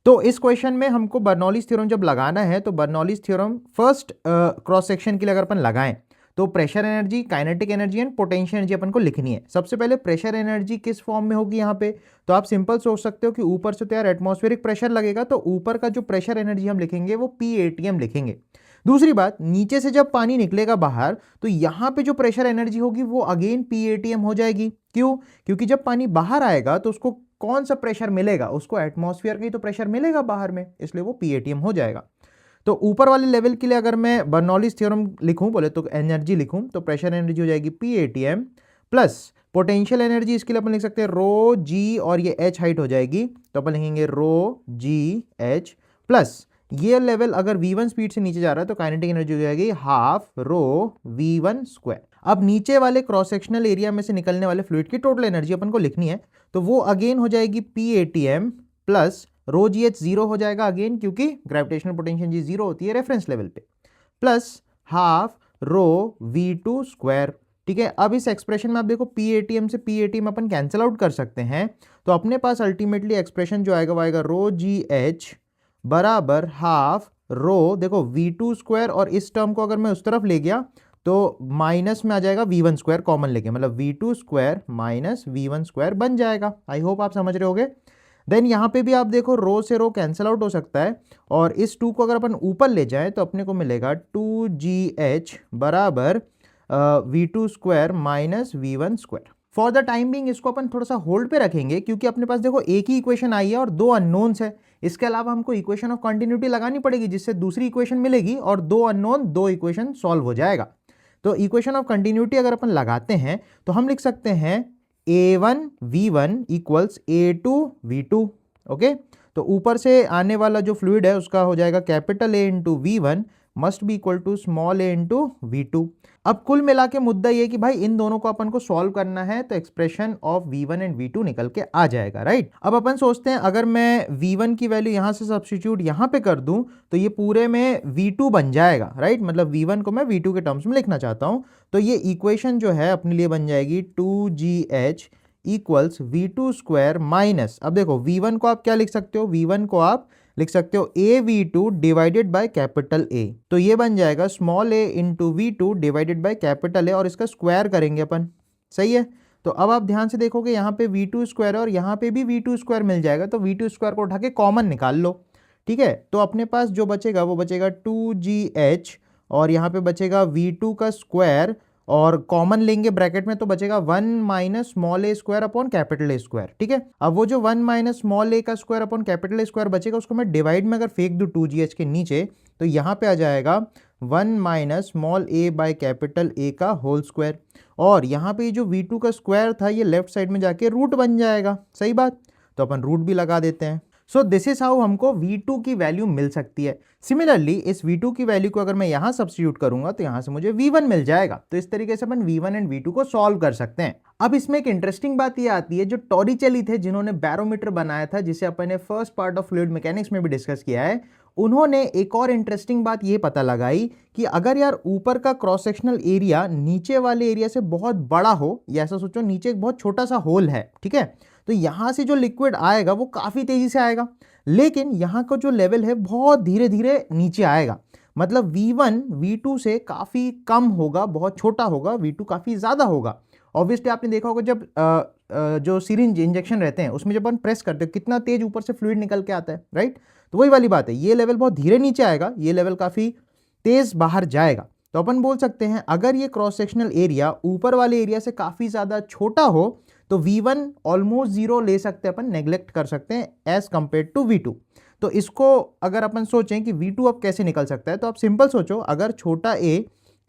तो इस क्वेश्चन में हमको बर्नौलीज थ्योरम जब लगाना है तो Bernoulli's theorem first cross section के लिए अगर अपन लगाएं तो pressure energy, kinetic energy and potential energy अपन को लिखनी है। सबसे पहले प्रेशर एनर्जी किस फॉर्म में होगी यहाँ पे, तो आप सिंपल सोच सकते हो कि ऊपर से तो यार एटमॉस्फेरिक प्रेशर लगेगा, तो ऊपर का जो प्रेशर एनर्जी हम लिखेंगे वो PATM लिखेंगे। दूसरी बात, नीचे से जब पानी निकलेगा बाहर तो यहाँ पे जो प्रेशर एनर्जी होगी वो अगेन PATM हो जाएगी। क्यों? क्योंकि जब पानी बाहर आएगा तो उसको कौन सा प्रेशर मिलेगा, उसको एटमॉस्फेयर का ही तो प्रेशर मिलेगा बाहर में, इसलिए वो PATM हो जाएगा। तो ऊपर वाले लेवल के लिए अगर मैं बर्नौलीज थ्योरम लिखूं, बोले तो एनर्जी लिखूं, तो प्रेशर एनर्जी हो जाएगी PATM प्लस पोटेंशियल एनर्जी, इसके लिए अपन लिख सकते हैं रो जी और ये h हाइट हो जाएगी, तो अपन लिखेंगे रो जी h प्लस ये लेवल अगर v1 स्पीड से नीचे जा रहा है तो काइनेटिक एनर्जी हो जाएगी हाफ रो v1 स्क्वायर। अब नीचे वाले क्रॉस सेक्शनल एरिया में से निकलने वाले फ्लूइड की टोटल एनर्जी अपन को लिखनी है, तो वो अगेन हो जाएगी PATM plus rho g H zero हो जाएगा अगेन, क्योंकि ग्रेविटेशनल पोटेंशियल जी जीरो होती है रेफरेंस लेवल पे, plus half rho v2 square, ठीक है। अब इस एक्सप्रेशन में आप देखो PATM से PATM अपन कैंसिल आउट कर सकते हैं, तो अपने पास अल्टीमेटली एक्सप्रेशन जो आएगा वो आएगा रो जी एच बराबर हाफ रो, देखो v2 स्क्वायर, और इस टर्म को अगर मैं उस तरफ ले गया तो माइनस में आ जाएगा v1 स्क्वायर कॉमन लेके, मतलब v2 square minus v1 square बन जाएगा। आई होप आप समझ रहे होगे। देन यहाँ पे भी आप देखो रो से रो कैंसिल आउट हो सकता है, और इस 2 को अगर अपन ऊपर ले जाएं तो अपने को मिलेगा 2GH बराबर v2 square minus v1 square. For the time being इसको अपन थोड़ा सा होल्ड पे रखेंगे, क्योंकि अपने पास देखो एक ही इक्वेशन आई है और 2 अननोन्स है। इसके अलावा हमको इक्वेशन ऑफ कंटिन्यूटी लगानी पड़ेगी, जिससे दूसरी इक्वेशन मिलेगी और 2 अननोन 2 इक्वेशन सॉल्व हो जाएगा। तो इक्वेशन ऑफ कंटिन्यूटी अगर अपन लगाते हैं तो हम लिख सकते हैं A1 V1 equals A2 V2, okay. तो ऊपर से आने वाला जो फ्लूइड है उसका हो जाएगा capital A into V1 must be equal to small a into V2। अब कुल मिला के मुद्दा ये कि भाई इन दोनों को अपन को सॉल्व करना है, तो expression of V1 and V2 निकल के आ जाएगा, राइट। अब अपन सोचते हैं अगर मैं V1 की वैल्यू यहां से सब्स्टिट्यूट यहां पे कर दूं तो ये पूरे में V2 बन जाएगा, राइट। मतलब V1 को मैं V2 के टर्म्स में लिखना चाहता हूं, तो ये इक्वेशन जो है अपने लिए बन जाएगी 2GH equals V2 square minus, अब देखो V1 को आप क्या लिख सकते हो, V1 को आप लिख सकते हो AV2 divided by capital A, तो ये बन जाएगा small a into V2 divided by capital A और इसका स्क्वायर करेंगे अपन, सही है। तो अब आप ध्यान से देखोगे यहाँ पे V2 स्क्वायर और यहाँ पे भी V2 स्क्वायर मिल जाएगा, तो V2 स्क्वायर को उठा के कॉमन निकाल लो, ठीक है। तो अपने पास जो बचेगा वो बचेगा 2GH और यहाँ पे बचेगा V2 का स्क्वायर और कॉमन लेंगे ब्रैकेट में, तो बचेगा 1 minus small A square upon capital A square, ठीक है। अब वो जो 1 माइनस स्मॉल ए का square upon capital A square बचेगा उसको मैं डिवाइड में अगर फेंक दूं 2GH के नीचे, तो यहाँ पे आ जाएगा 1 minus small a by capital a का होल स्क्वायर, और यहाँ पे जो V2 का स्क्वायर था ये लेफ्ट साइड में जाके रूट बन जाएगा, सही बात। तो अपन रूट भी लगा देते हैं। सो दिस इज हाउ हमको V2 की वैल्यू मिल सकती है। सिमिलरली इस V2 की वैल्यू को अगर मैं यहां सब्स्टिट्यूट करूंगा तो यहां से मुझे V1 मिल जाएगा। तो इस तरीके से अपन V1 एंड V2 को सॉल्व कर सकते हैं। अब इसमें एक इंटरेस्टिंग बात ये आती है, जो टॉरिचेली थे जिन्होंने बैरोमीटर बनाया था, जिसे अपन ने first part of fluid mechanics में भी डिस्कस किया है, उन्होंने एक और इंटरेस्टिंग बात ये पता लगाई कि अगर यार ऊपर का क्रॉस सेक्शनल एरिया नीचे वाले एरिया से बहुत बड़ा हो, या ऐसा सोचो नीचे एक बहुत छोटा सा होल है, ठीक है, तो यहां से जो लिक्विड आएगा वो काफी तेजी से आएगा, लेकिन यहाँ का जो लेवल है बहुत धीरे धीरे नीचे आएगा। मतलब V1 V2 से काफ़ी कम होगा, बहुत छोटा होगा, V2 काफ़ी ज़्यादा होगा। ऑब्वियसली आपने देखा होगा जब जो सिरिंज इंजेक्शन रहते हैं उसमें जब अपन प्रेस करते हैं कितना तेज ऊपर से फ्लूइड निकल के आता है, राइट। तो वही वाली बात है, ये लेवल बहुत धीरे नीचे आएगा, ये लेवल काफ़ी तेज बाहर जाएगा। तो अपन बोल सकते हैं अगर ये क्रॉस सेक्शनल एरिया ऊपर वाले एरिया से काफ़ी ज़्यादा छोटा हो तो V1 ऑलमोस्ट जीरो ले सकते हैं, अपन नेग्लेक्ट कर सकते हैं एज कंपेयर टू V2। तो इसको अगर अपन सोचें कि V2 अब कैसे निकल सकता है, तो आप सिंपल सोचो, अगर छोटा a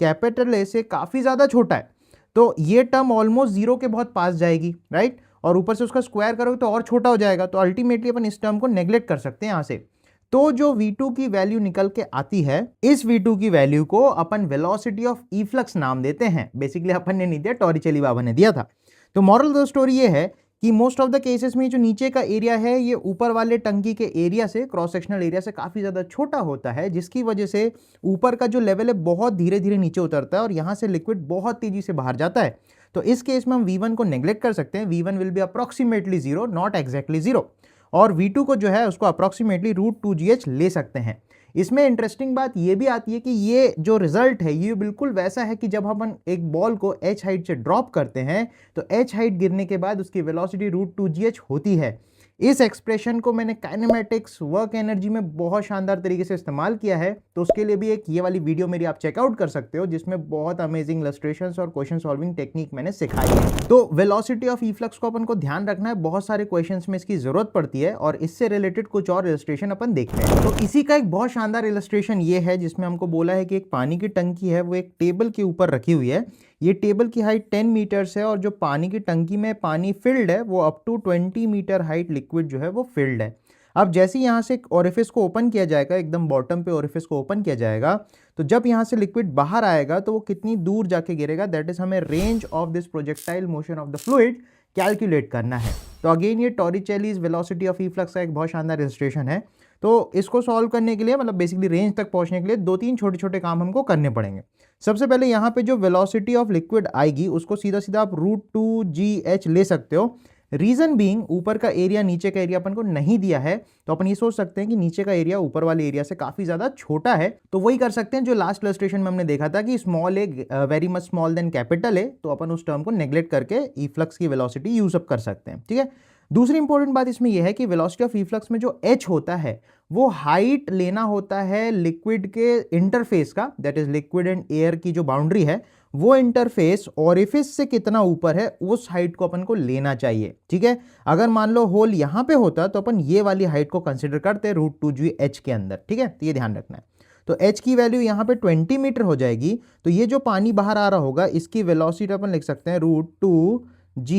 कैपिटल A से काफ़ी ज़्यादा छोटा है तो ये टर्म ऑलमोस्ट जीरो के बहुत पास जाएगी, राइट, और ऊपर से उसका स्क्वायर करोगे तो और छोटा हो जाएगा, तो अल्टीमेटली अपन इस टर्म को नेग्लेक्ट कर सकते हैं यहाँ से। तो जो V2 की वैल्यू निकल के आती है, इस V2 की वैल्यू को अपन वेलोसिटी ऑफ इफ्लक्स नाम देते हैं। बेसिकली अपन ने नहीं दिया, टॉरिचेली बाबा ने दिया था। तो मॉरल ऑफ द स्टोरी ये है कि मोस्ट ऑफ द केसेस में जो नीचे का एरिया है ये ऊपर वाले टंकी के एरिया से, क्रॉस सेक्शनल एरिया से काफ़ी ज़्यादा छोटा होता है, जिसकी वजह से ऊपर का जो लेवल है बहुत धीरे धीरे नीचे उतरता है और यहाँ से लिक्विड बहुत तेज़ी से बाहर जाता है। तो इस केस में हम V1 को नेग्लेक्ट कर सकते हैं। V1 will B approximately zero, not exactly zero, और V2 को जो है उसको अप्रॉक्सीमेटली √2GH ले सकते हैं। इसमें इंटरेस्टिंग बात ये भी आती है कि ये जो रिजल्ट है ये बिल्कुल वैसा है कि जब हम एक बॉल को h हाइट से ड्रॉप करते हैं तो h हाइट गिरने के बाद उसकी वेलोसिटी √2GH होती है। इस एक्सप्रेशन को मैंने काइनेमेटिक्स वर्क एनर्जी में बहुत शानदार तरीके से इस्तेमाल किया है, तो उसके लिए भी एक ये वाली वीडियो मेरी आप चेकआउट कर सकते हो, जिसमें बहुत अमेजिंग इलस्ट्रेशंस और क्वेश्चन सॉल्विंग टेक्निक मैंने सिखाई है। तो वेलोसिटी ऑफ इफ्लक्स को अपन को ध्यान रखना है, बहुत सारे क्वेश्चंस में इसकी जरूरत पड़ती है, और इससे रिलेटेड कुछ और इलस्ट्रेशन अपन देखते हैं। तो इसी का एक बहुत शानदार इलस्ट्रेशन ये है जिसमें हमको बोला है कि एक पानी की टंकी है, वो एक टेबल के ऊपर रखी हुई है। ये टेबल की हाइट 10 मीटर्स है और जो पानी की टंकी में पानी फिल्ड है वो up to 20 metre height liquid जो है वो फिल्ड है। अब जैसे ही यहाँ से ओरिफिस को ओपन किया जाएगा, एकदम बॉटम पे ओरिफिस को ओपन किया जाएगा, तो जब यहाँ से लिक्विड बाहर आएगा तो वो कितनी दूर जाके गिरेगा, दैट इज हमें range of this projectile motion of the fluid calculate करना है। तो अगेन ये टॉरिचेलीज वेलोसिटी ऑफ इफ्लक्स का एक बहुत शानदार इलस्ट्रेशन है। तो इसको सॉल्व करने के लिए, मतलब बेसिकली रेंज तक पहुंचने के लिए 2-3 छोटे छोटे काम हमको करने पड़ेंगे। सबसे पहले यहाँ पे जो वेलोसिटी ऑफ लिक्विड आएगी उसको सीधा सीधा आप √2GH ले सकते हो। रीजन बीइंग ऊपर का एरिया नीचे का एरिया अपन को नहीं दिया है, तो अपन ये सोच सकते हैं कि नीचे का एरिया ऊपर वाले एरिया से काफी ज्यादा छोटा है, तो वही कर सकते हैं जो लास्ट इलस्ट्रेशन में हमने देखा था कि small a very much small than capital a, तो अपन उस टर्म को नेग्लेक्ट करके इफ्लक्स की वेलोसिटी यूज अप कर सकते हैं, ठीक है। दूसरी इंपॉर्टेंट बात इसमें यह है कि वेलोसिटी ऑफ इफ्लक्स में जो h होता है वो हाइट लेना होता है लिक्विड के इंटरफेस का, that is liquid and air की जो बाउंड्री है वो इंटरफेस ओरिफिस से कितना ऊपर है उस हाइट को अपन को लेना चाहिए, ठीक है। अगर मान लो होल यहां पे होता तो अपन ये वाली हाइट को कंसिडर करते √2GH के अंदर, ठीक है। तो ये ध्यान रखना है। तो h की वैल्यू यहाँ पे 20 मीटर हो जाएगी, तो ये जो पानी बाहर आ रहा होगा इसकी वेलोसिटी अपन लिख सकते हैं √2G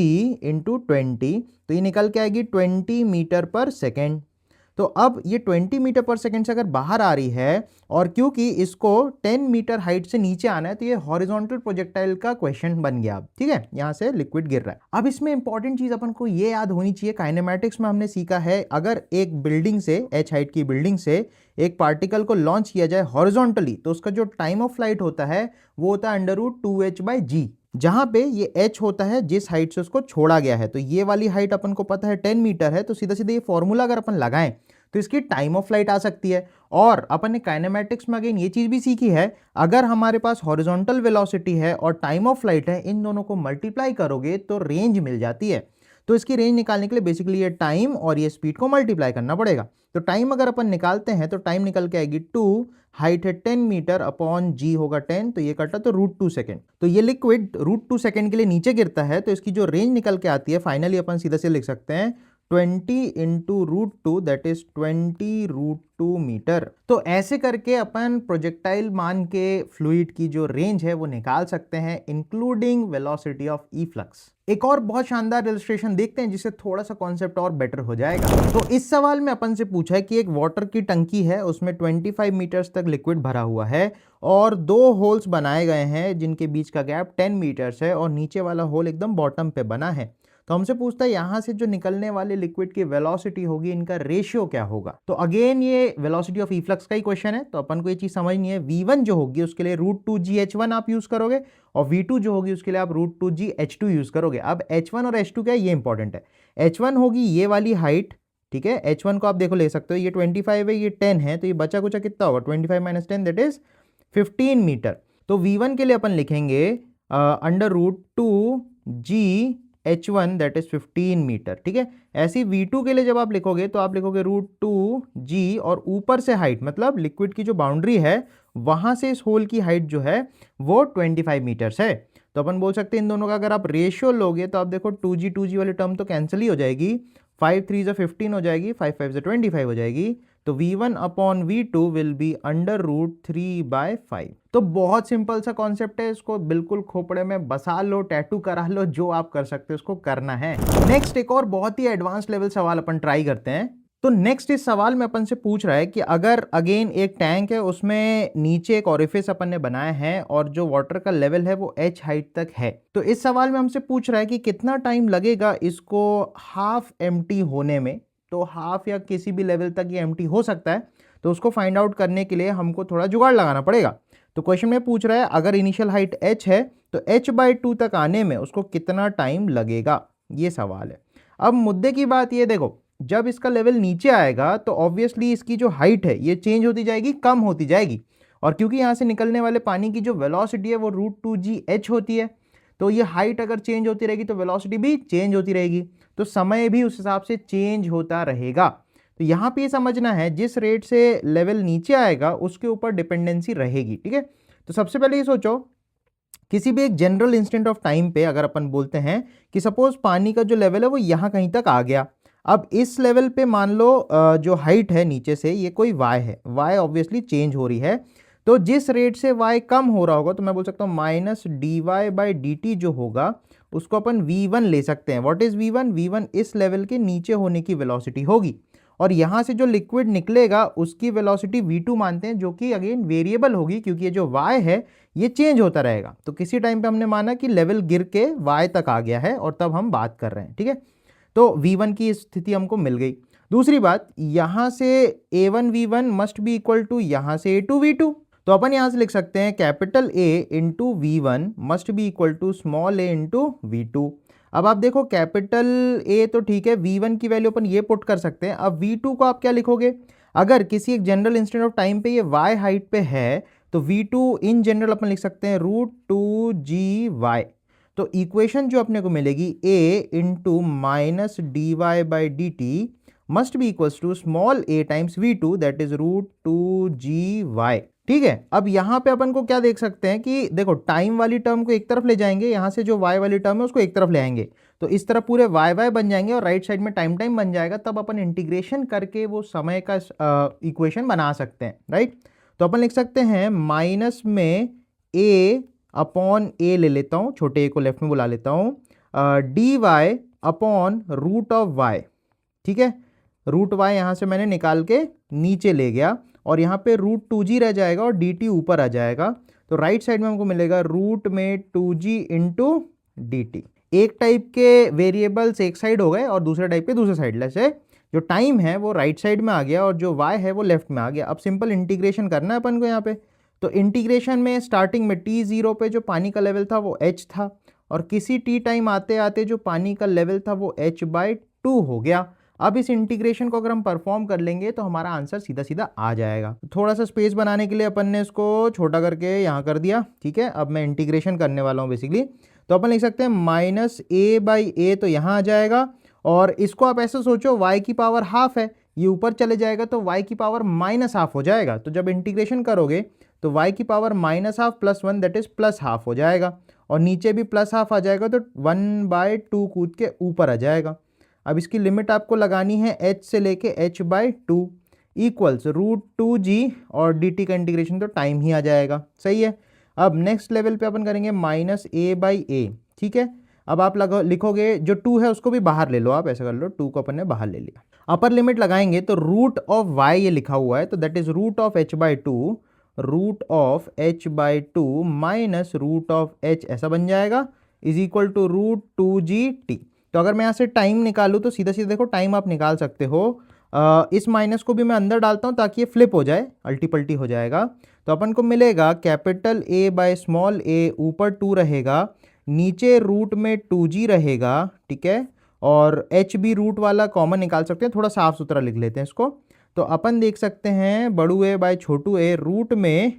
× 20, तो ये निकल के आएगी 20 मीटर पर सेकेंड। तो अब ये 20 मीटर पर सेकेंड से अगर बाहर आ रही है और क्योंकि इसको 10 मीटर हाइट से नीचे आना है तो ये हॉरिजॉन्टल प्रोजेक्टाइल का क्वेश्चन बन गया। अब ठीक है, यहां से लिक्विड गिर रहा है। अब इसमें इंपॉर्टेंट चीज अपन को ये याद होनी चाहिए, काइनेमैटिक्स में हमने सीखा है अगर एक बिल्डिंग से h हाइट की बिल्डिंग से एक पार्टिकल को लॉन्च किया जाए हॉरिजॉन्टली तो उसका जो टाइम ऑफ फ्लाइट होता है वो होता है √2h/g, जहां पे ये h होता है जिस हाइट से उसको छोड़ा गया है। तो ये वाली हाइट अपन को पता है 10 मीटर है, तो सीधा सीधा ये फॉर्मूला अगर अपन लगाएं तो इसकी टाइम ऑफ फ्लाइट आ सकती है। और अपन ने काइनेमैटिक्स में अगेन ये चीज भी सीखी है, अगर हमारे पास हॉरिजॉन्टल वेलोसिटी है और टाइम ऑफ फ्लाइट है, इन दोनों को मल्टीप्लाई करोगे तो रेंज मिल जाती है। तो इसकी रेंज निकालने के लिए बेसिकली ये टाइम और ये स्पीड को मल्टीप्लाई करना पड़ेगा। तो टाइम अगर अपन निकालते हैं तो टाइम निकल के आएगी 2, हाइट है 10 मीटर अपॉन जी होगा 10, तो ये कटा तो √2 सेकेंड। तो ये लिक्विड √2 सेकेंड के लिए नीचे गिरता है, तो इसकी जो रेंज निकल के आती है फाइनली अपन सीधा से लिख सकते हैं 20 इंटू √2 दैट इज 20√2 मीटर। तो ऐसे करके अपन प्रोजेक्टाइल मान के फ्लूइड की जो रेंज है वो निकाल सकते हैं इंक्लूडिंग वेलोसिटी ऑफ इफ्लक्स। एक और बहुत शानदार इलस्ट्रेशन देखते हैं जिससे थोड़ा सा कॉन्सेप्ट और बेटर हो जाएगा। तो इस सवाल में अपन से पूछा है कि एक वाटर की टंकी है, उसमें 25 मीटर्स तक लिक्विड भरा हुआ है और 2 होल्स बनाए गए हैं जिनके बीच का गैप 10 मीटर्स है और नीचे वाला होल एकदम बॉटम पे बना है। तो हमसे पूछता है यहां से जो निकलने वाले लिक्विड की वेलोसिटी होगी, इनका रेशियो क्या होगा। तो अगेन ये वेलोसिटी ऑफ इफ्लक्स का ही क्वेश्चन है, तो अपन को ये चीज समझनी है। v1 जो होगी उसके लिए √2gh1 आप यूज करोगे और v2 जो होगी उसके लिए आप √2gh2 यूज करोगे। अब h1 और h2 क्या है ये इंपॉर्टेंट है। h1 होगी ये वाली हाइट, ठीक है, h1 को आप देखो ले सकते हो, ये 25 है, ये 10 है, तो ये बचा कुचा कितना होगा 25 - 10 दैट इज 15 मीटर। तो v1 के लिए अपन लिखेंगे √2gh1 दैट इज 15 मीटर, ठीक है। ऐसे v2 के लिए जब आप लिखोगे तो आप लिखोगे √2g और ऊपर से हाइट मतलब लिक्विड की जो बाउंड्री है वहां से इस होल की हाइट जो है वो 25 मीटर्स है। तो अपन बोल सकते हैं इन दोनों का अगर आप रेशियो लोगे तो आप देखो 2g वाली टर्म तो कैंसिल ही हो जाएगी, 5 3 = 15 हो जाएगी, 5 5 = 25 हो जाएगी। तो v1 upon v2 will be √3/5। तो बहुत सिंपल सा कॉन्सेप्ट है, इसको बिल्कुल खोपड़े में बसा लो, टैटू करा लो, जो आप कर सकते हो उसको करना है। नेक्स्ट एक और बहुत ही एडवांस लेवल सवाल अपन ट्राई करते हैं। तो नेक्स्ट इस सवाल में अपन से पूछ रहा है कि अगर अगेन एक टैंक है, उसमें नीचे एक ओरिफिस अपन ने बनाया है और जो वाटर का लेवल है वो h हाइट तक है। तो इस सवाल में हमसे पूछ रहा है कि कितना टाइम लगेगा इसको हाफ एम्प्टी होने में। तो हाफ या किसी भी लेवल तक ये एम्प्टी हो सकता है, तो उसको फाइंड आउट करने के लिए हमको थोड़ा जुगाड़ लगाना पड़ेगा। तो क्वेश्चन में पूछ रहा है अगर इनिशियल हाइट h है तो h/2 तक आने में उसको कितना टाइम लगेगा, ये सवाल है। अब मुद्दे की बात ये देखो, जब इसका लेवल नीचे आएगा तो ऑब्वियसली इसकी जो हाइट है ये चेंज होती जाएगी, कम होती जाएगी, और क्योंकि यहाँ से निकलने वाले पानी की जो वेलोसिटी है वो √2gh होती है, तो ये हाइट अगर चेंज होती रहेगी तो वेलोसिटी भी चेंज होती रहेगी, तो समय भी उस हिसाब से चेंज होता रहेगा। तो यहाँ पे ये समझना है जिस रेट से लेवल नीचे आएगा उसके ऊपर डिपेंडेंसी रहेगी, ठीक है। तो सबसे पहले ये सोचो किसी भी एक जनरल इंस्टेंट ऑफ टाइम पे अगर अपन बोलते हैं कि सपोज पानी का जो लेवल है वो यहाँ कहीं तक आ गया, अब इस लेवल पे मान लो जो हाइट है नीचे से ये कोई y है, y ऑब्वियसली चेंज हो रही है, तो जिस रेट से y कम हो रहा होगा तो मैं बोल सकता हूँ -dy/dt जो होगा उसको अपन v1 ले सकते हैं। What is v1? v1 इस लेवल के नीचे होने की वेलोसिटी होगी, और यहाँ से जो लिक्विड निकलेगा उसकी वेलोसिटी v2 मानते हैं, जो कि अगेन वेरिएबल होगी क्योंकि ये जो y है ये चेंज होता रहेगा। तो किसी टाइम पे हमने माना कि लेवल गिर के y तक आ गया है और तब हम बात कर रहे हैं, ठीक है। तो v1 की स्थिति हमको मिल गई। दूसरी बात, यहां से a1 v1 must be equal to यहां से a2 v2, तो अपन यहां से लिख सकते हैं capital A into v1 must be equal to small a into v2। अब आप देखो कैपिटल A तो ठीक है, v1 की वैल्यू अपन ये पुट कर सकते हैं। अब v2 को आप क्या लिखोगे, अगर किसी एक जनरल इंस्टेंट ऑफ टाइम पे ये y हाइट पे है तो v2 इन जनरल अपन लिख सकते हैं √2gy। तो इक्वेशन जो अपने को मिलेगी a into -dy/dt must be equals to small a times v2 that is √2gy, ठीक है। अब यहां पे अपन को क्या देख सकते हैं कि देखो टाइम वाली टर्म को एक तरफ ले जाएंगे, यहां से जो y वाली टर्म है उसको एक तरफ ले आएंगे, तो इस तरफ पूरे y बन जाएंगे और राइट साइड में टाइम बन जाएगा, तब अपन इंटीग्रेशन करके वो समय का इक्वेशन बना सकते हैं, राइट। तो अपन लिख सकते हैं माइनस में a अपॉन ए ले लेता हूँ, छोटे ए को लेफ्ट में बुला लेता हूँ, dy अपॉन √y, ठीक है। रूट वाई यहाँ से मैंने निकाल के नीचे ले गया और यहाँ पे रूट 2g रह जाएगा और dt ऊपर आ जाएगा। तो राइट साइड में हमको मिलेगा रूट में 2g इंटू dt। एक टाइप के वेरिएबल्स एक साइड हो गए और दूसरे टाइप के दूसरे साइड। जैसे जो टाइम है वो राइट साइड में आ गया और जो y है वो लेफ्ट में आ गया। अब सिंपल इंटीग्रेशन करना है अपन को यहाँ पे। तो इंटीग्रेशन में स्टार्टिंग में t0 पे जो पानी का लेवल था वो h था और किसी t टाइम आते आते जो पानी का लेवल था वो h/2 हो गया। अब इस इंटीग्रेशन को अगर हम परफॉर्म कर लेंगे तो हमारा आंसर सीधा सीधा आ जाएगा। थोड़ा सा स्पेस बनाने के लिए अपन ने इसको छोटा करके यहाँ कर दिया, ठीक है। अब मैं इंटीग्रेशन करने वाला हूँ बेसिकली। तो अपन लिख सकते हैं -a/a, तो यहाँ आ जाएगा। और इसको आप ऐसे सोचो, y की पावर हाफ है, ये ऊपर चले जाएगा तो y की पावर -हाफ हो जाएगा। तो जब इंटीग्रेशन करोगे तो y की power -half plus 1 that is +half हो जाएगा और नीचे भी +हाफ आ जाएगा तो 1/2 कूद के ऊपर आ जाएगा। अब इसकी लिमिट आपको लगानी है h से लेके h/2 इक्वल्स √2g और dt का इंटीग्रेशन तो टाइम ही आ जाएगा। सही है। अब नेक्स्ट लेवल पे अपन करेंगे -a/a, ठीक है। अब आप लिखोगे जो 2 है उसको भी बाहर ले लो, आप ऐसा कर लो, 2 को अपन ने बाहर ले लिया। अपर लिमिट लगाएंगे तो रूट ऑफ y ये लिखा हुआ है तो that is root of h/2 minus root of h ऐसा बन जाएगा इज इक्वल टू √2gt। तो अगर मैं यहाँ से टाइम निकालूँ तो सीधा सीधा देखो टाइम आप निकाल सकते हो। इस माइनस को भी मैं अंदर डालता हूँ ताकि ये फ्लिप हो जाए, अल्टी पल्टी हो जाएगा। तो अपन को मिलेगा कैपिटल A/स्मॉल a, ऊपर 2 रहेगा, नीचे रूट में 2g रहेगा, ठीक है। और h भी रूट वाला कॉमन निकाल सकते हैं, थोड़ा साफ सुथरा लिख लेते हैं इसको। तो अपन देख सकते हैं बड़ू a बाय छोटू a रूट में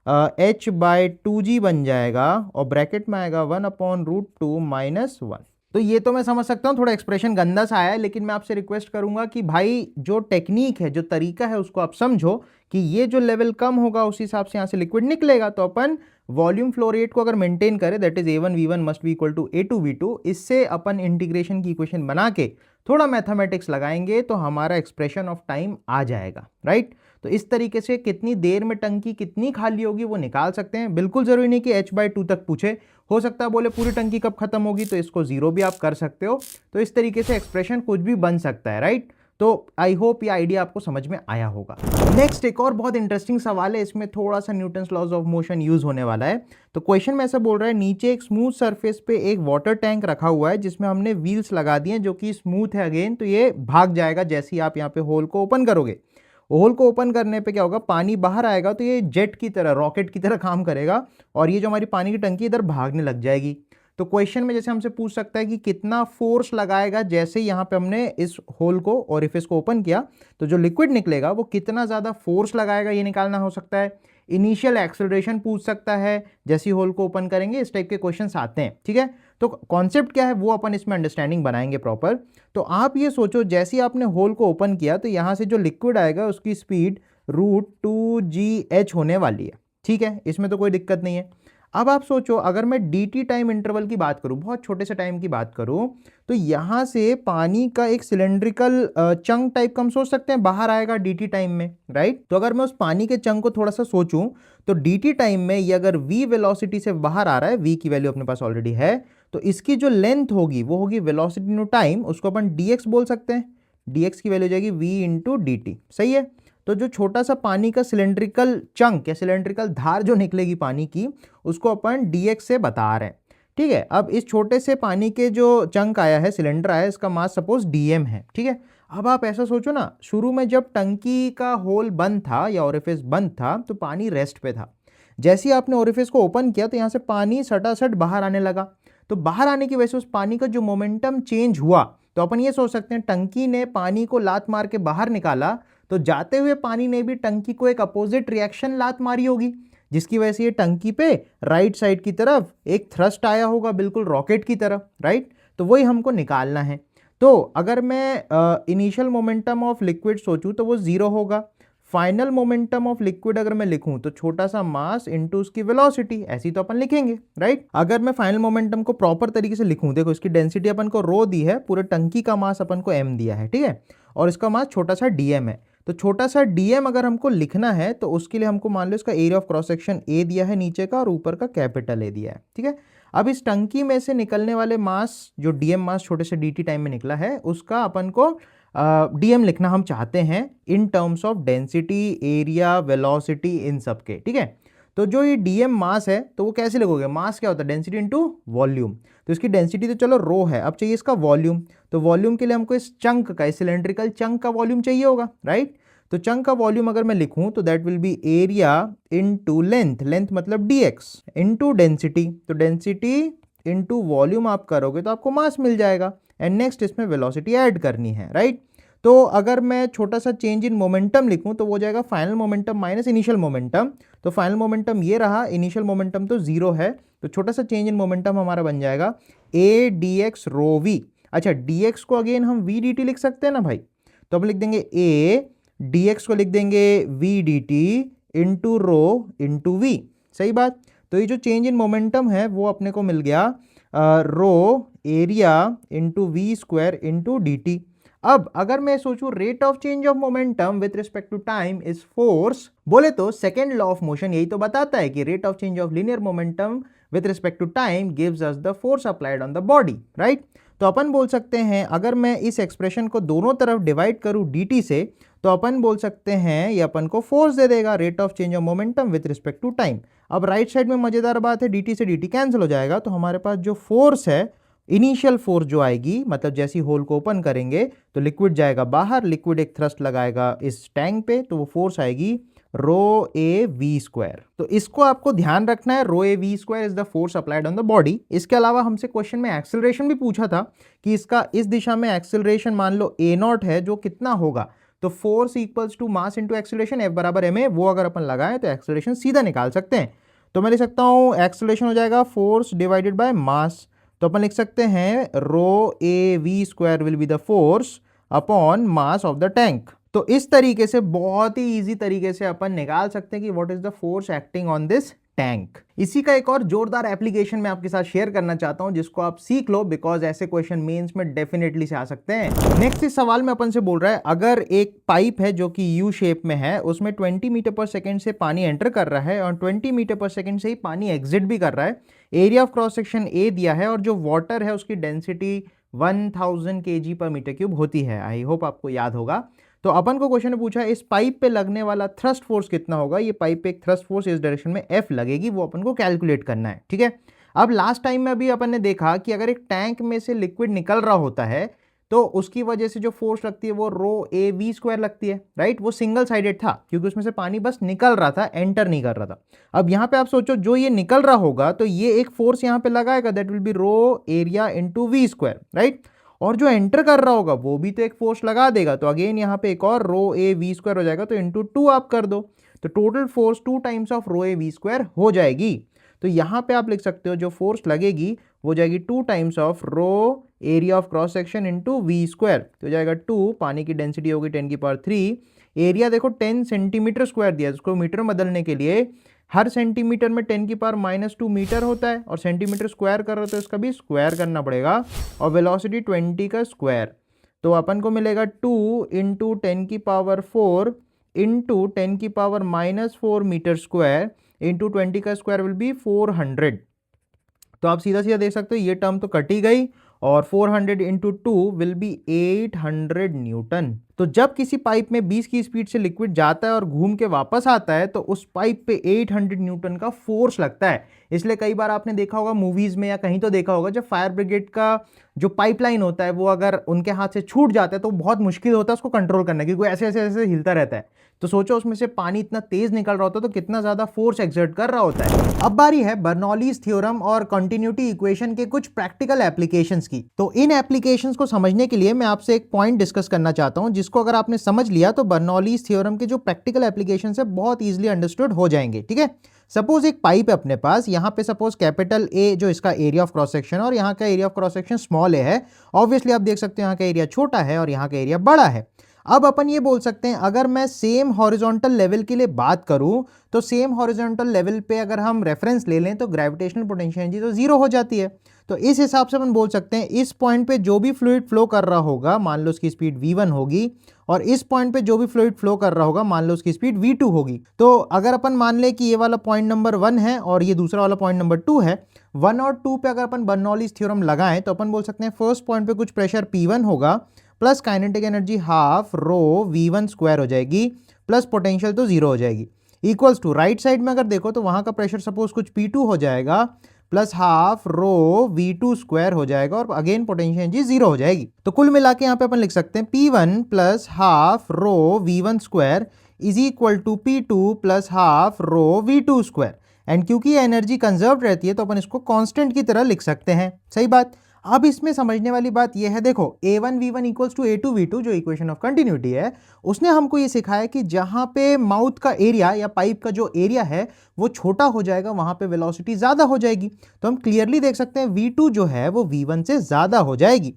h/2g बन जाएगा और ब्रैकेट में आएगा 1/√2 - 1। तो ये तो मैं समझ सकता हूँ थोड़ा एक्सप्रेशन गंदा सा आया है, लेकिन मैं आपसे रिक्वेस्ट करूंगा कि भाई जो टेक्निक है, जो तरीका है, उसको आप समझो कि ये जो लेवल कम होगा उस हिसाब से यहाँ से लिक्विड निकलेगा। तो अपन वॉल्यूम फ्लो रेट को अगर मेंटेन करें that is a1v1 must be equal to a2v2, इससे अपन इंटीग्रेशन की इक्वेशन बना के थोड़ा मैथमेटिक्स लगाएंगे तो हमारा एक्सप्रेशन ऑफ टाइम आ जाएगा, राइट। तो इस तरीके से कितनी देर में टंकी कितनी खाली होगी वो निकाल सकते हैं। बिल्कुल जरूरी नहीं कि h/2 तक पूछे, हो सकता है बोले पूरी टंकी कब खत्म होगी, तो इसको 0 भी आप कर सकते हो। तो इस तरीके से एक्सप्रेशन कुछ भी बन सकता है, राइट। तो आई होप ये आइडिया आपको समझ में आया होगा। नेक्स्ट एक और बहुत इंटरेस्टिंग सवाल है, इसमें थोड़ा सा Newton's laws of motion use होने वाला है। तो क्वेश्चन में ऐसा बोल रहा है, नीचे एक स्मूथ सरफेस पे एक वाटर टैंक रखा हुआ है जिसमें हमने व्हील्स लगा दिए जो कि स्मूथ है अगेन, तो ये भाग जाएगा जैसे ही आप यहाँ पे होल को ओपन करोगे। होल को ओपन करने पे क्या होगा, पानी बाहर आएगा तो ये जेट की तरह, रॉकेट की तरह काम करेगा और ये जो हमारी पानी की टंकी इधर भागने लग जाएगी। तो क्वेश्चन में जैसे हमसे पूछ सकता है कि कितना फोर्स लगाएगा जैसे यहाँ पे हमने इस होल को ओरिफिस को ओपन किया, तो जो लिक्विड निकलेगा वो कितना ज़्यादा फोर्स लगाएगा ये निकालना हो सकता है। इनिशियल एक्सेलरेशन पूछ सकता है जैसे होल को ओपन करेंगे, इस टाइप के क्वेश्चंस आते हैं, ठीक है। तो कॉन्सेप्ट क्या है वो अपन इसमें अंडरस्टैंडिंग बनाएंगे प्रॉपर। तो आप ये सोचो जैसे ही आपने होल को ओपन किया तो यहाँ से जो लिक्विड आएगा उसकी स्पीड √2gh होने वाली है, ठीक है, इसमें तो कोई दिक्कत नहीं है। अब आप सोचो अगर मैं dt टाइम इंटरवल की बात करूं, बहुत छोटे से टाइम की बात करूं, तो यहां से पानी का एक सिलेंड्रिकल चंक टाइप का हम सोच सकते हैं बाहर आएगा dt टाइम में, राइट। तो अगर मैं उस पानी के चंक को थोड़ा सा सोचूं तो dt टाइम में ये अगर v वेलोसिटी से बाहर आ रहा है, v की वैल्यू अपने पास ऑलरेडी है, तो इसकी जो लेंथ होगी वो होगी वेलोसिटी इनटू टाइम, उसको अपन dx बोल सकते हैं। dx की वैल्यू जाएगी v इंटू dt, सही है। तो जो छोटा सा पानी का सिलेंड्रिकल चंक या सिलेंड्रिकल धार जो निकलेगी पानी की, उसको अपन dx से बता रहे हैं, ठीक है। अब इस छोटे से पानी के जो चंक आया है, सिलेंडर आया है, इसका मास सपोज dm है, ठीक है। अब आप ऐसा सोचो ना, शुरू में जब टंकी का होल बंद था या ओरिफिस बंद था तो पानी रेस्ट पे था। जैसे ही आपने ओरिफिस को ओपन किया तो यहाँ से पानी सटासट बाहर आने लगा। तो बाहर आने की वजह से उस पानी का जो मोमेंटम चेंज हुआ, तो अपन ये सोच सकते हैं टंकी ने पानी को लात मार के बाहर निकाला, तो जाते हुए पानी ने भी टंकी को एक अपोजिट रिएक्शन लात मारी होगी, जिसकी वजह से ये टंकी पे राइट साइड की तरफ एक थ्रस्ट आया होगा, बिल्कुल रॉकेट की तरह, राइट। तो वही हमको निकालना है। तो अगर मैं इनिशियल मोमेंटम ऑफ लिक्विड सोचूं तो वो 0 होगा। फाइनल मोमेंटम ऑफ लिक्विड अगर मैं लिखूं तो छोटा सा मास इनटू उसकी वेलोसिटी, ऐसी तो अपन लिखेंगे, राइट। अगर मैं फाइनल मोमेंटम को प्रॉपर तरीके से लिखूं, देखो इसकी डेंसिटी अपन को रो दी है, पूरे टंकी का मास अपन को m दिया है, ठीक है, और इसका मास छोटा सा dm है। तो छोटा सा dm अगर हमको लिखना है तो उसके लिए हमको मान लो इसका area of cross section a दिया है नीचे का और ऊपर का कैपिटल A दिया है, ठीक है। अब इस टंकी में से निकलने वाले मास, जो dm मास छोटे से dt टाइम में निकला है, उसका अपन को डीएम लिखना हम चाहते हैं in terms of density, area, velocity, इन सब के, ठीक है। तो जो ये डीएम मास है तो वो कैसे लिखोगे, मास क्या होता है, डेंसिटी इनटू वॉल्यूम। तो इसकी डेंसिटी तो चलो रो है, अब चाहिए इसका वॉल्यूम। तो वॉल्यूम के लिए हमको इस चंक का, इस सिलेंड्रिकल चंक का वॉल्यूम चाहिए होगा, राइट। तो चंक का वॉल्यूम अगर मैं लिखूं तो that will B area into length, length मतलब डीएक्स, इनटू डेंसिटी। तो डेंसिटी इनटू वॉल्यूम आप करोगे तो आपको मास मिल जाएगा। एंड नेक्स्ट इसमें वेलोसिटी ऐड करनी है, राइट। तो अगर मैं छोटा सा चेंज इन मोमेंटम लिखूं तो वो जाएगा final momentum minus initial momentum. तो फाइनल मोमेंटम ये रहा, इनिशियल मोमेंटम तो जीरो है, तो छोटा सा चेंज इन मोमेंटम हमारा बन जाएगा A d x rho v. अच्छा, डी एक्स को अगेन हम वी डी टी लिख सकते हैं ना भाई, तो हम लिख देंगे ए डी एक्स को लिख देंगे v d t into rho into v, सही बात। तो ये जो चेंज इन मोमेंटम है वो अपने को मिल गया rho area into v square into d t. अब अगर मैं सोचूं rate of change of momentum with respect to time is force, बोले तो सेकेंड लॉ ऑफ मोशन यही तो बताता है कि rate of change of linear momentum with respect to time gives us the force applied on the body, right. तो अपन बोल सकते हैं अगर मैं इस एक्सप्रेशन को दोनों तरफ डिवाइड करूं dt से, तो अपन बोल सकते हैं ये अपन को फोर्स दे देगा, rate of change of momentum with respect to time. अब राइट साइड में मजेदार बात है, dt से dt कैंसिल हो जाएगा, तो हमारे पास जो फोर्स है, इनिशियल फोर्स जो आएगी, मतलब जैसे ही होल को ओपन करेंगे तो लिक्विड जाएगा बाहर, लिक्विड एक थ्रस्ट लगाएगा इस टैंक पे, तो वो फोर्स आएगी रो ए वी स्क्वायर। तो इसको आपको ध्यान रखना है, rho A v square is the force applied on the body. इसके अलावा हमसे क्वेश्चन में एक्सेलरेशन भी पूछा था कि इसका इस दिशा में एक्सेलरेशन मान लो ए नॉट है, जो कितना होगा, तो force equals to mass into acceleration, F बराबर एम ए, वो अगर अपन लगाएं तो एक्सेलरेशन सीधा निकाल सकते हैं। तो मैं लिख सकता हूं एक्सेलरेशन हो जाएगा फोर्स डिवाइडेड बाय मास, तो अपन लिख सकते हैं rho A v square will be the force upon mass of the tank. तो इस तरीके से बहुत ही इजी तरीके से अपन निकाल सकते हैं कि what is the force acting on this tank. इसी का एक और जोरदार एप्लीकेशन मैं आपके साथ शेयर करना चाहता हूं, जिसको आप सीख लो, बिकॉज ऐसे क्वेश्चन मेंस में डेफिनेटली से आ सकते हैं। नेक्स्ट इस सवाल में अपन से बोल रहा है, अगर एक पाइप है जो कि यू शेप में है, उसमें 20 मीटर पर सेकेंड से पानी एंटर कर रहा है और 20 मीटर पर सेकेंड से ही पानी एग्जिट भी कर रहा है, area of cross section A दिया है और जो वाटर है उसकी डेंसिटी 1000 kg पर मीटर क्यूब होती है। आई होप आपको याद होगा। तो अपन को क्वेश्चन ने पूछा इस पाइप पे लगने वाला थ्रस्ट फोर्स कितना होगा, ये पाइप पे एक थ्रस्ट फोर्स इस डायरेक्शन में F लगेगी, वो अपन को कैलकुलेट करना है, ठीक है। अब लास्ट टाइम में अभी अपन ने देखा कि अगर एक टैंक में से लिक्विड निकल रहा होता है तो उसकी वजह से जो फोर्स लगती है वो रो ए वी स्क्वायर लगती है, राइट। वो सिंगल साइडेड था क्योंकि उसमें से पानी बस निकल रहा था, एंटर नहीं कर रहा था। अब यहाँ पे आप सोचो जो ये निकल रहा होगा तो ये एक फोर्स यहाँ पे लगाएगा, that will be rho area into v square, right. और जो एंटर कर रहा होगा वो भी तो एक फोर्स लगा देगा, तो अगेन यहाँ पे एक और रो ए वी स्क्वायर हो जाएगा, तो इंटू 2 आप कर दो, तो total force 2 times of rho A v square हो जाएगी। तो यहाँ पे आप लिख सकते हो जो फोर्स लगेगी वो जाएगी 2 times of rho area of cross section into v square, तो हो जाएगा 2, पानी की डेंसिटी होगी 10⁻³ एरिया देखो 10 सेंटीमीटर स्क्वायर दिया, इसको मीटर में बदलने के लिए हर सेंटीमीटर में 10⁻² मीटर होता है और सेंटीमीटर स्क्वायर कर रहे हो तो इसका भी स्क्वायर करना पड़ेगा, और वेलोसिटी 20 का स्क्वायर, तो अपन को मिलेगा 2 into 10⁻⁴ into 10⁻⁻4 metre square into 20 का स्क्वायर विल बी 400। तो आप सीधा सीधा देख सकते हो ये टर्म तो कट ही गई, और 400 इंटू 2 विल बी 800 न्यूटन। तो जब किसी पाइप में 20 की स्पीड से लिक्विड जाता है और घूम के वापस आता है तो उस पाइप पे 800 न्यूटन का फोर्स लगता है। इसलिए कई बार आपने देखा होगा मूवीज में या कहीं तो देखा होगा, जब फायर ब्रिगेड का जो पाइपलाइन होता है वो अगर उनके हाथ से छूट जाता है तो बहुत मुश्किल होता है उसको कंट्रोल करना, क्योंकि ऐसे ऐसे ऐसे हिलता रहता है। तो सोचो उसमें से पानी इतना तेज निकल रहा होता है तो कितना ज्यादा फोर्स एक्सर्ट कर रहा होता है। अब बारी है बर्नौलीज थ्योरम और कंटिन्यूटी इक्वेशन के कुछ प्रैक्टिकल एप्लीकेशंस की। तो इन एप्लीकेशंस को समझने के लिए मैं आपसे एक पॉइंट डिस्कस करना चाहता हूं, जिसको अगर आपने समझ लिया तो बर्नौलीज थ्योरम के जो प्रैक्टिकल एप्लीकेशंस है बहुत इजीली अंडरस्टूड हो जाएंगे, ठीक है। सपोज एक पाइप है अपने पास, यहाँ पे सपोज कैपिटल ए जो इसका एरिया ऑफ क्रॉस सेक्शन और यहाँ का area of cross section small a है। ऑब्वियसली आप देख सकते हो यहाँ का एरिया छोटा है और यहाँ का एरिया बड़ा है। अब अपन ये बोल सकते हैं अगर मैं सेम हॉरिजॉन्टल लेवल के लिए बात करूं तो सेम हॉरिजॉन्टल लेवल पे अगर हम रेफरेंस ले लें तो ग्रेविटेशनल पोटेंशियल एनर्जी तो जीरो हो जाती है। तो इस हिसाब से अपन बोल सकते हैं इस पॉइंट पे जो भी फ्लूइड फ्लो कर रहा होगा मान लो उसकी स्पीड v1 होगी, और इस पॉइंट पे जो भी फ्लूइड फ्लो कर रहा होगा मान लो उसकी स्पीड v2 होगी। तो अगर अपन मान ले कि ये वाला पॉइंट नंबर 1 है और ये दूसरा वाला पॉइंट नंबर 2 है, 1 और 2 पे अगर अपन बर्नौलीज थ्योरम लगाएं तो अपन बोल सकते हैं फर्स्ट पॉइंट पे कुछ प्रेशर P1 होगा plus kinetic energy half rho V1 square हो जाएगी, प्लस पोटेंशियल तो जीरो हो जाएगी, इक्वल्स टू राइट साइड में अगर देखो तो वहां का प्रेशर सपोज कुछ P2 हो जाएगा, plus half rho V2 square हो जाएगा, और अगेन पोटेंशियल एनर्जी जीरो हो जाएगी। तो कुल मिला के यहाँ पे अपन लिख सकते हैं P1 plus half rho V1 square is equal to P2 plus half rho V2 square. And क्योंकि ये एनर्जी कंजर्व रहती है तो अपन इसको कांस्टेंट की तरह लिख सकते हैं। सही बात। अब इसमें समझने वाली बात यह है, देखो A1 V1 equals to A2 V2 जो इक्वेशन ऑफ कंटिन्यूटी है, उसने हमको ये सिखाया कि जहां पे माउथ का एरिया या पाइप का जो एरिया है वो छोटा हो जाएगा वहां पे वेलोसिटी ज्यादा हो जाएगी। तो हम क्लियरली देख सकते हैं V2 जो है वो V1 से ज्यादा हो जाएगी।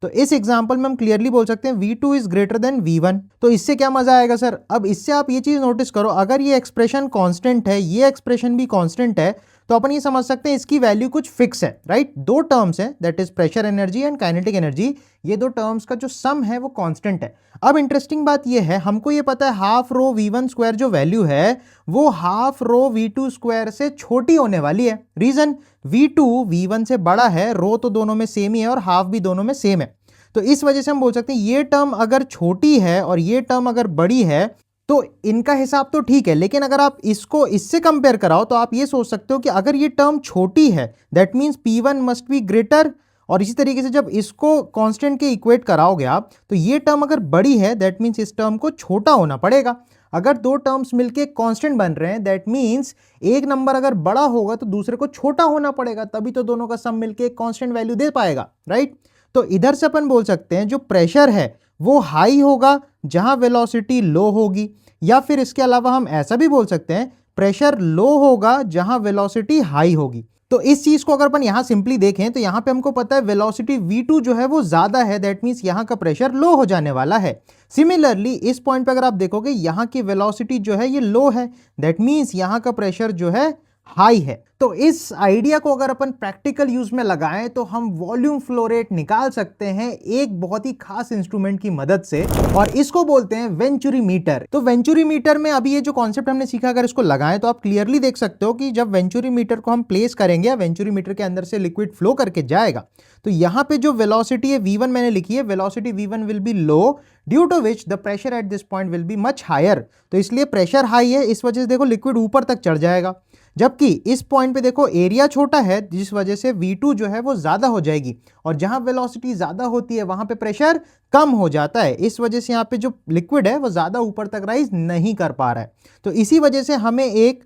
तो इस एग्जांपल में हम क्लियरली बोल सकते हैं V2 is greater than V1। तो इससे क्या मजा आएगा सर? अब इससे आप ये चीज नोटिस करो, अगर ये एक्सप्रेशन कांस्टेंट है, ये एक्सप्रेशन भी कांस्टेंट है, तो अपन ये समझ सकते हैं इसकी वैल्यू कुछ फिक्स है, राइट? दो टर्म्स है, that is pressure energy and kinetic energy, ये दो टर्म्स का जो सम है वो कांस्टेंट है। अब इंटरेस्टिंग बात ये है, हमको ये पता है हाफ रो V1 स्क्वायर जो वैल्यू है वो हाफ रो V2 स्क्वायर से छोटी होने वाली है। रीजन, V2 V1 से बड़ा है, रो तो दोनों में सेम ही है और हाफ भी दोनों में सेम है। तो इस वजह से हम बोल सकते हैं ये टर्म अगर छोटी है और ये टर्म अगर बड़ी है तो इनका हिसाब तो ठीक है, लेकिन अगर आप इसको इससे कंपेयर कराओ तो आप ये सोच सकते हो कि अगर ये टर्म छोटी है that means P1 must be greater, और इसी तरीके से जब इसको कांस्टेंट के इक्वेट कराओगे आप तो ये टर्म अगर बड़ी है दैट मींस इस टर्म को छोटा होना पड़ेगा। अगर दो टर्म्स मिलके कांस्टेंट बन रहे हैं दैट मींस एक नंबर अगर बड़ा होगा तो दूसरे को छोटा होना पड़ेगा, तभी तो दोनों का सम मिलके एक कांस्टेंट वैल्यू दे पाएगा, राइट? तो इधर से अपन बोल सकते हैं जो प्रेशर है वो हाई होगा जहां वेलोसिटी लो होगी, या फिर इसके अलावा हम ऐसा भी बोल सकते हैं प्रेशर लो होगा जहां वेलोसिटी हाई होगी। तो इस चीज को अगर अपन यहां सिंपली देखें तो यहां पे हमको पता है वेलोसिटी V2 जो है वो ज्यादा है, दैट मींस यहां का प्रेशर लो हो जाने वाला है। सिमिलरली इस पॉइंट पे अगर आप देखोगे यहां की वेलोसिटी जो है ये लो है, दैट मींस यहां का प्रेशर जो है हाई है। तो इस आइडिया को अगर अपन प्रैक्टिकल यूज में लगाएं तो हम वॉल्यूम फ्लो रेट निकाल सकते हैं एक बहुत ही खास इंस्ट्रूमेंट की मदद से, और इसको बोलते हैं वेंचुरी मीटर। तो वेंचुरी मीटर में अभी ये जो कॉन्सेप्ट हमने सीखा अगर इसको लगाएं तो आप क्लियरली देख सकते हो कि जब वेंचुरी मीटर को हम प्लेस करेंगे या वेंचुरी मीटर के अंदर से लिक्विड फ्लो करके जाएगा तो यहां पे जो वेलोसिटी है V1 मैंने लिखी है, velocity V1 will be low due to which the pressure at this point will be much higher. तो इसलिए प्रेशर हाई है, इस वजह से देखो लिक्विड ऊपर तक चढ़ जाएगा, जबकि इस पॉइंट पे देखो एरिया छोटा है जिस वजह से V2 जो है वो ज्यादा हो जाएगी, और जहां वेलोसिटी ज्यादा होती है वहां पे प्रेशर कम हो जाता है, इस वजह से यहाँ पे जो लिक्विड है वो ज्यादा ऊपर तक राइज नहीं कर पा रहा है। तो इसी वजह से हमें एक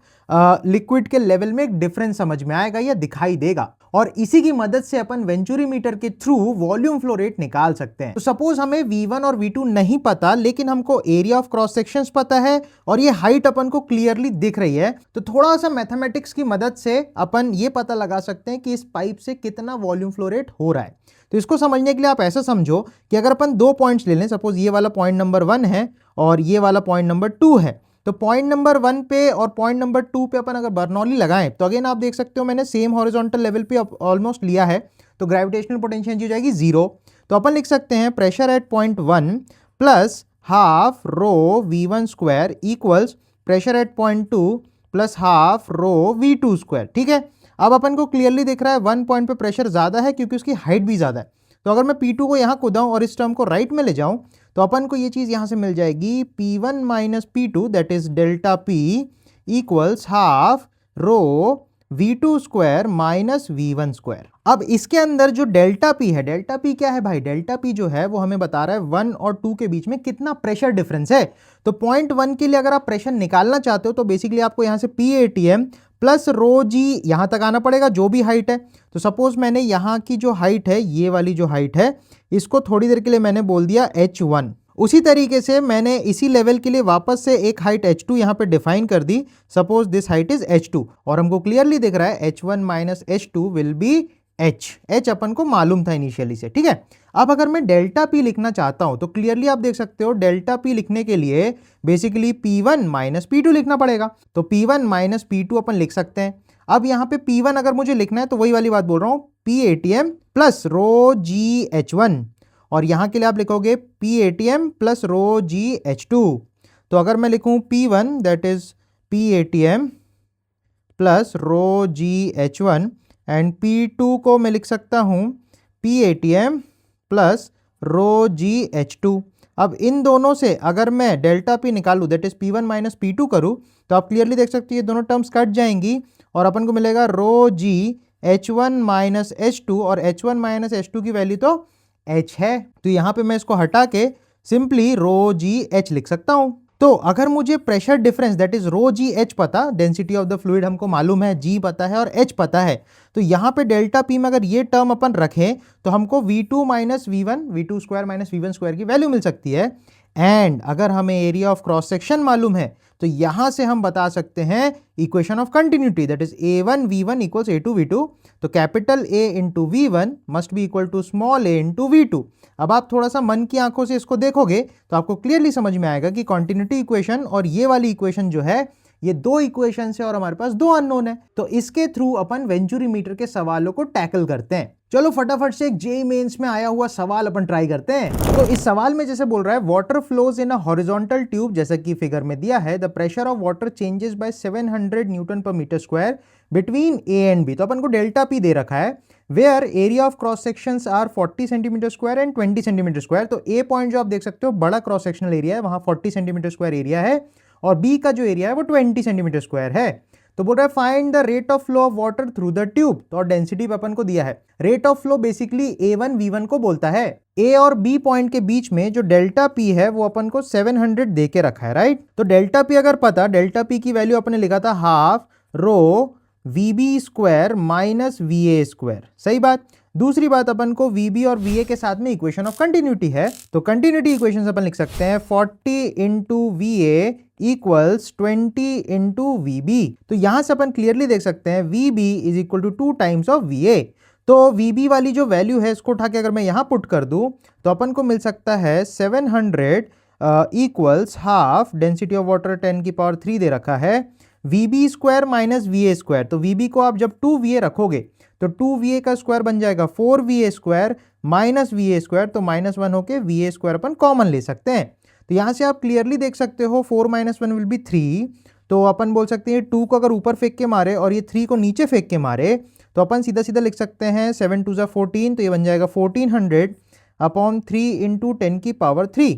लिक्विड के लेवल में एक डिफरेंस समझ में आएगा या दिखाई देगा, और इसी की मदद से अपन वेंचुरी मीटर के थ्रू वॉल्यूम फ्लो रेट निकाल सकते हैं। तो सपोज हमें V1 और V2 नहीं पता लेकिन हमको एरिया ऑफ क्रॉस सेक्शंस पता है और ये हाइट अपन को क्लियरली दिख रही है, तो थोड़ा सा मैथमेटिक्स की मदद से अपन ये पता लगा सकते हैं कि इस पाइप से कितना वॉल्यूम फ्लो रेट हो रहा है। तो इसको समझने के लिए आप ऐसा समझो कि अगर अपन दो पॉइंट्स ले लें, सपोज ये वाला पॉइंट नंबर 1 है और ये वाला पॉइंट नंबर 2 है, तो पॉइंट नंबर 1 पे और पॉइंट नंबर 2 पे अपन अगर बर्नौली लगाएं तो अगेन आप देख सकते हो मैंने सेम हॉरिजॉन्टल लेवल पे ऑलमोस्ट लिया है, तो ग्रेविटेशनल पोटेंशियल हो जाएगी 0। तो अपन लिख सकते हैं pressure at point 1 plus half rho V1 square equals pressure at point 2 plus half rho V2 square. ठीक है, अब अपन को क्लियरली दिख रहा है 1 पॉइंट पे प्रेशर ज्यादा है क्योंकि उसकी हाइट भी ज्यादा है। तो अगर मैं P2 को यहाँ कूदाऊं और इस टर्म को राइट में ले जाऊं तो अपन को ये चीज यहां से मिल जाएगी P1 minus P2 that is delta P equals half rho V2 square minus V1 square. अब इसके अंदर जो डेल्टा P है, डेल्टा P क्या है भाई? डेल्टा P जो है वो हमें बता रहा है 1 और 2 के बीच में कितना प्रेशर डिफरेंस है। तो पॉइंट 1 के लिए अगर आप प्रेशर निकालना चाहते हो तो बेसिकली आपको यहां से PATM प्लस रो जी यहां तक आना पड़ेगा जो भी हाइट है। तो सपोज मैंने यहां की जो हाइट है, ये वाली जो हाइट है, इसको थोड़ी देर के लिए मैंने बोल दिया H1। उसी तरीके से मैंने इसी लेवल के लिए वापस से एक हाइट H2 यहां पे डिफाइन कर दी, suppose this height is H2, और हमको क्लियरली दिख रहा है H1 minus H2 will be H अपन को मालूम था इनिशियली से। ठीक है, अब अगर मैं डेल्टा P लिखना चाहता हूं तो क्लियरली आप देख सकते हो डेल्टा P लिखने के लिए बेसिकली P1 माइनस P2 लिखना पड़ेगा। तो P1 माइनस P2 अपन लिख सकते हैं। अब यहाँ पे P1 अगर मुझे लिखना है तो वही वाली बात बोल रहा हूं, PATM plus rho g H1, और यहां के लिए आप लिखोगे PATM प्लस रो जी H2। तो अगर मैं लिखूं P1 that is PATM plus rho g H1 and P2 को मैं लिख सकता हूं PATM plus rho g h two. अब इन दोनों से अगर मैं डेल्टा पी निकालूँ, that is P1 minus P2 करूँ, तो आप क्लियरली देख सकते हैं ये दोनों टर्म्स कट जाएंगी और अपन को मिलेगा रो जी H1 माइनस H2, और H1 माइनस H2 की वैल्यू तो H है, तो यहाँ पे मैं इसको हटा के सिंपली रो जी एच लिख सकता हूँ। तो अगर मुझे pressure difference that is rho g h पता, डेंसिटी ऑफ द फ्लूइड हमको मालूम है, जी पता है और एच पता है, तो यहाँ पे डेल्टा पी में अगर ये टर्म अपन रखें तो हमको V2 minus V1, V2 square minus V1 square की वैल्यू मिल सकती है। एंड अगर हमें एरिया ऑफ क्रॉस सेक्शन मालूम है तो यहां से हम बता सकते हैं equation of continuity, that is A1 V1 equals A2 V2। तो capital A into V1 must be equal to small a into V2। अब आप थोड़ा सा मन की आंखों से इसको देखोगे तो आपको क्लियरली समझ में आएगा कि कंटिन्यूटी इक्वेशन और ये वाली इक्वेशन जो है ये दो इक्वेशन है और हमारे पास दो अननोन है। तो इसके थ्रू अपन वेंचुरी मीटर के सवालों को टैकल करते हैं। चलो फटाफट से एक जेईई मेंस में आया हुआ सवाल अपन ट्राई करते हैं। तो इस सवाल में जैसे बोल रहा है water flows in a horizontal tube, जैसा कि फिगर में दिया है, the pressure of water changes by 700 newton per metre square between A and B. तो अपन को डेल्टा पी दे रखा है, where area of cross sections are 40 centimetre square and 20 centimetre square. तो ए पॉइंट जो आप देख सकते हो बड़ा क्रॉस सेक्शनल एरिया है, वहां 40 सेंटीमीटर स्क्वायर एरिया है, और बी का जो एरिया है वो 20 सेंटीमीटर स्क्वायर है। तो बोल रहा है find the rate of flow of water through the tube. तो और डेंसिटी अपन को दिया है। Rate of flow basically A1 V1 को बोलता है। ए और बी पॉइंट के बीच में जो डेल्टा पी है वो अपन को 700 दे के रखा है, राइट। तो डेल्टा पी अगर पता, डेल्टा पी की वैल्यू अपने लिखा था half rho VB square minus VA square, सही बात। दूसरी बात अपन को VB और VA के साथ में इक्वेशन ऑफ कंटिन्यूटी है, तो कंटिन्यूटी इक्वेशन अपन लिख सकते हैं 40 into VA equals 20 into VB। तो यहां से अपन क्लियरली देख सकते हैं VB is equal to 2 times of VA। तो VB वाली जो वैल्यू है इसको उठा के अगर मैं यहां पुट कर दूं तो अपन को मिल सकता है 700 equals half density of water 10 की पावर 3 दे रखा है VB square minus VA square. तो VB को आप जब 2VA रखोगे तो 2VA का स्क्वायर बन जाएगा 4VA square minus VA square, तो -1 होके VA स्क्वायर अपन कॉमन ले सकते हैं। तो यहां से आप क्लियरली देख सकते हो 4 - 1 विल बी 3। तो अपन बोल सकते हैं 2 को अगर ऊपर फेंक के मारे और ये 3 को नीचे फेंक के मारे तो अपन सीधा सीधा लिख सकते हैं 7 2 ज़ा 14, तो ये बन जाएगा 1400 अपॉन 3 इंटू 10 की power 3,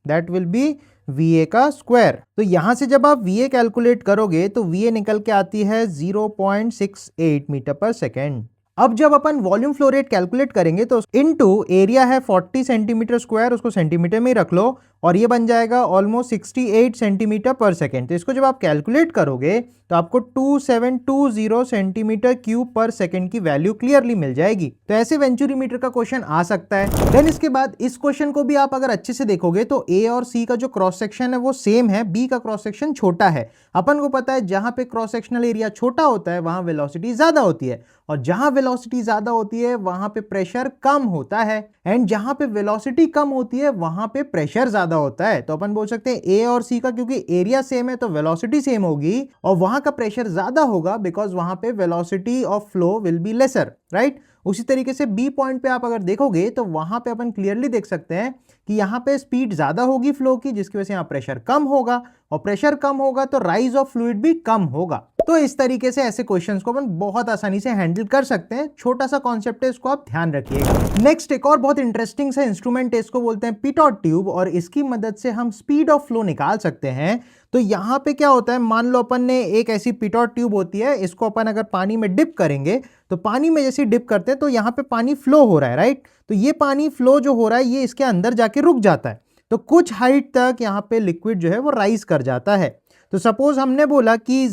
that will B VA का स्क्वायर। तो यहां से जब आप VA कैलकुलेट करोगे तो VA निकल के आती है 0.68 मीटर पर सेकेंड। अब जब upon volume flow rate calculate करेंगे तो इनटू एरिया है 40 सेंटीमीटर स्क्वायर, उसको सेंटीमीटर में ही रख लो, और ये बन जाएगा ऑलमोस्ट 68 सेंटीमीटर पर सेकेंड। तो इसको जब आप कैलकुलेट करोगे तो आपको 2720 सेंटीमीटर क्यूब पर सेकेंड की वैल्यू क्लियरली मिल जाएगी। तो ऐसे वेंचुरी मीटर का क्वेश्चन आ सकता है। देन इसके बाद इस क्वेश्चन को भी आप अगर अच्छे से देखोगे तो ए और सी का जो क्रॉस सेक्शन है वो सेम है, बी का क्रॉस सेक्शन छोटा है। अपन को पता है जहां पे क्रॉस सेक्शनल एरिया छोटा होता है वहां वेलोसिटी ज्यादा होती है, और जहां वेलोसिटी ज्यादा होती है वहां पे प्रेशर कम होता है, एंड जहां पे वेलोसिटी कम होती है वहां पे प्रेशर ज्यादा होता है। तो अपन बोल सकते हैं ए और सी का क्योंकि एरिया सेम है तो वेलोसिटी सेम होगी, और वहां का प्रेशर ज्यादा होगा बिकॉज वहां पे velocity of flow will be lesser, right. उसी तरीके से बी पॉइंट पे आप अगर देखोगे तो वहां पे अपन क्लियरली देख सकते हैं कि यहां पे स्पीड ज्यादा होगी फ्लो की, जिसकी वजह से यहां प्रेशर कम होगा, और प्रेशर कम होगा तो राइज ऑफ फ्लूइड भी कम होगा। तो इस तरीके से ऐसे क्वेश्चंस को अपन बहुत आसानी से हैंडल कर सकते हैं। छोटा सा कॉन्सेप्ट है, इसको आप ध्यान रखिएगा। नेक्स्ट एक और बहुत इंटरेस्टिंग सा इंस्ट्रूमेंट है, इसको बोलते हैं पिटॉट ट्यूब, और इसकी मदद से हम स्पीड ऑफ फ्लो निकाल सकते हैं। तो यहां पे क्या होता है, मान लो अपन ने एक ऐसी पिटॉट ट्यूब होती है, इसको अपन अगर पानी में डिप करेंगे तो पानी में जैसे डिप करते हैं तो यहां पे पानी फ्लो हो रहा है, राइट। तो ये पानी फ्लो जो हो रहा है ये इसके अंदर जाके रुक जाता है, तो कुछ हाइट तक यहाँ पे लिक्विड जो है वो राइज कर जाता है। तो सपोज हमने बोला कि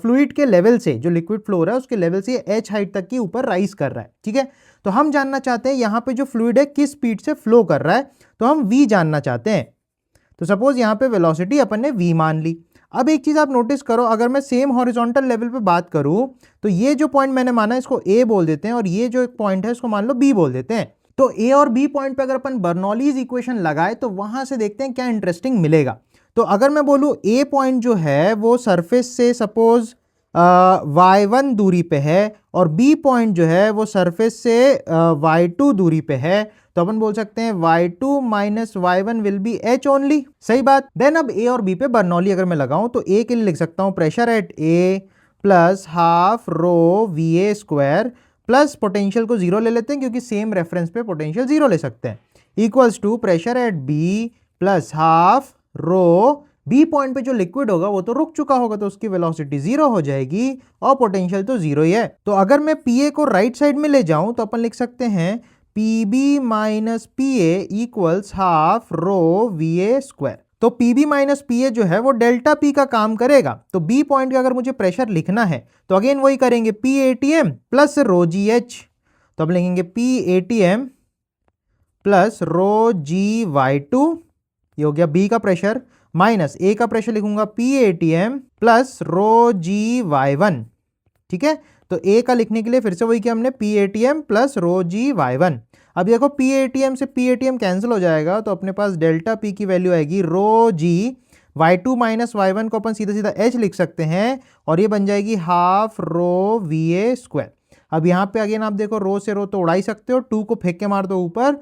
फ्लूइड के लेवल से जो लिक्विड फ्लो हो रहा है उसके लेवल से h हाइट तक की ऊपर राइज कर रहा है, ठीक है। तो हम जानना चाहते हैं यहाँ पे जो फ्लूइड है किस स्पीड से फ्लो कर रहा है, तो हम v जानना चाहते हैं। तो सपोज यहाँ पे वेलोसिटी अपन ने v मान ली। अब एक चीज आप नोटिस करो, अगर मैं सेम हॉरिजॉन्टल लेवल पे बात करूं तो ये जो पॉइंट मैंने माना इसको a बोल देते हैं, और ये जो एक पॉइंट है इसको मान लो b बोल देते हैं। तो a और b पॉइंट पे अगर अपन बर्नौलीज इक्वेशन लगाए तो वहां से देखते हैं क्या इंटरेस्टिंग मिलेगा। तो अगर मैं बोलूं a पॉइंट जो है वो सरफेस से सपोज y1 दूरी पे है, और b पॉइंट जो है वो सरफेस से y2 दूरी पे है, तो अपन बोल सकते हैं y2 minus y1 will be h only, सही बात। देन अब a और b पे बर्नौली अगर मैं लगाऊं तो a के लिए लिख सकता हूं pressure at a plus half row VA square plus potential को 0 ले लेते हैं क्योंकि सेम रेफरेंस पे पोटेंशियल 0 ले सकते हैं, equals to pressure at B plus half rho, B point पे जो लिक्विड होगा वो तो रुक चुका होगा तो उसकी वेलोसिटी 0 हो जाएगी और पोटेंशियल तो 0 ही है। तो अगर मैं पीए को राइट साइड में ले जाऊं तो अपन लिख सकते हैं PB minus PA equals half rho VA square. तो पीबी माइनस पीए जो है वो डेल्टा पी का काम करेगा। तो बी पॉइंट का अगर मुझे प्रेशर लिखना है तो अगेन वही करेंगे, p ATM plus rho g h. तो अब लिखेंगे p ATM plus rho g y two, ये हो गया बी का प्रेशर, माइनस ए का प्रेशर लिखूंगा P ATM plus rho g y one. ठीक है, तो ए का लिखने के लिए फिर से वही किया हमने, P ATM plus rho g y one. अब देखो पी एटीएम से पी एटीएम कैंसिल हो जाएगा तो अपने पास डेल्टा पी की वैल्यू आएगी rho g y two minus y one को अपन सीधा सीधा एच लिख सकते हैं और ये बन जाएगी half rho V A square. अब यहाँ पे अगेन आप देखो रो से रो तो उड़ा ही सकते हो, टू को फेंक के मार दो ऊपर,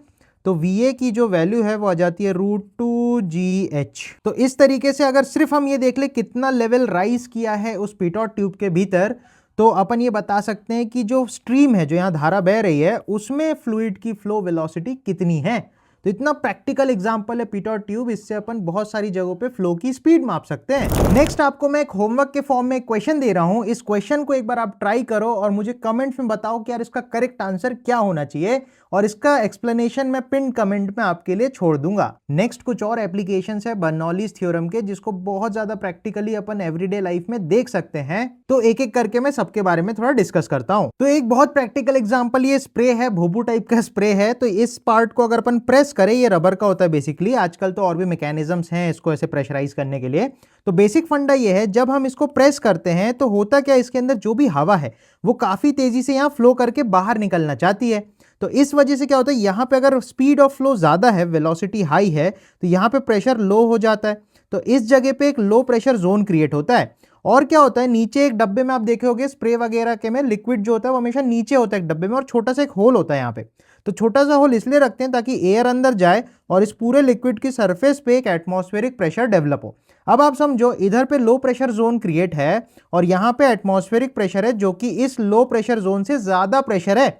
तो वी की जो वैल्यू है वो आ जाती है √2GH। तो इस तरीके से अगर सिर्फ हम ये देख ले कितना लेवल राइज किया है उस पीटॉट ट्यूब के भीतर, तो अपन ये बता सकते हैं कि जो स्ट्रीम है, जो यहाँ धारा बह रही है, उसमें फ्लूइड की फ्लो वेलोसिटी कितनी है। तो इतना प्रैक्टिकल एग्जांपल है पीटॉट ट्यूब, इससे अपन बहुत सारी जगहों पे फ्लो की स्पीड माप सकते हैं। नेक्स्ट आपको मैं एक होमवर्क के फॉर्म में एक क्वेश्चन दे रहा हूं, इस क्वेश्चन को एक बार आप ट्राई करो और मुझे कमेंट्स में बताओ कि यार इसका करेक्ट आंसर क्या होना चाहिए, और इसका एक्सप्लेनेशन मैं पिन कमेंट में आपके लिए छोड़ दूंगा। नेक्स्ट कुछ और एप्लीकेशंस है बर्नौलीज थ्योरम के, जिसको बहुत ज्यादा प्रैक्टिकली अपन एवरीडे लाइफ में देख सकते हैं। तो एक एक करके मैं सबके बारे में थोड़ा डिस्कस करता हूं। तो एक बहुत प्रैक्टिकल एग्जांपल, ये स्प्रे है, भोबू टाइप का स्प्रे है। तो इस पार्ट को अगर अपन प्रेस करें, ये रबर का होता है बेसिकली, आजकल तो और भी मैकेनिज्म्स हैं इसको ऐसे प्रेशराइज करने के लिए। तो बेसिक फंडा ये है, जब हम इसको प्रेस करते हैं तो होता क्या, इसके अंदर जो भी हवा है वो काफी तेजी से यहाँ फ्लो करके बाहर निकलना चाहती है। तो इस वजह से क्या होता है, यहाँ पे अगर स्पीड ऑफ फ्लो ज्यादा है, वेलोसिटी हाई है, तो यहाँ पे प्रेशर लो हो जाता है। तो इस जगह पे एक लो प्रेशर जोन क्रिएट होता है। और क्या होता है, नीचे एक डब्बे में आप देखे होंगे स्प्रे वगैरह के में लिक्विड जो होता है वो हमेशा नीचे होता है एक डब्बे में, और छोटा सा एक होल होता है यहाँ पे। तो छोटा सा होल इसलिए रखते हैं ताकि एयर अंदर जाए और इस पूरे लिक्विड की सरफेस पे एक एटमॉस्फेरिक प्रेशर डेवलप हो। अब आप समझो, इधर पे लो प्रेशर जोन क्रिएट है और यहाँ पे एटमॉस्फेरिक प्रेशर है जो कि इस लो प्रेशर जोन से ज्यादा प्रेशर है।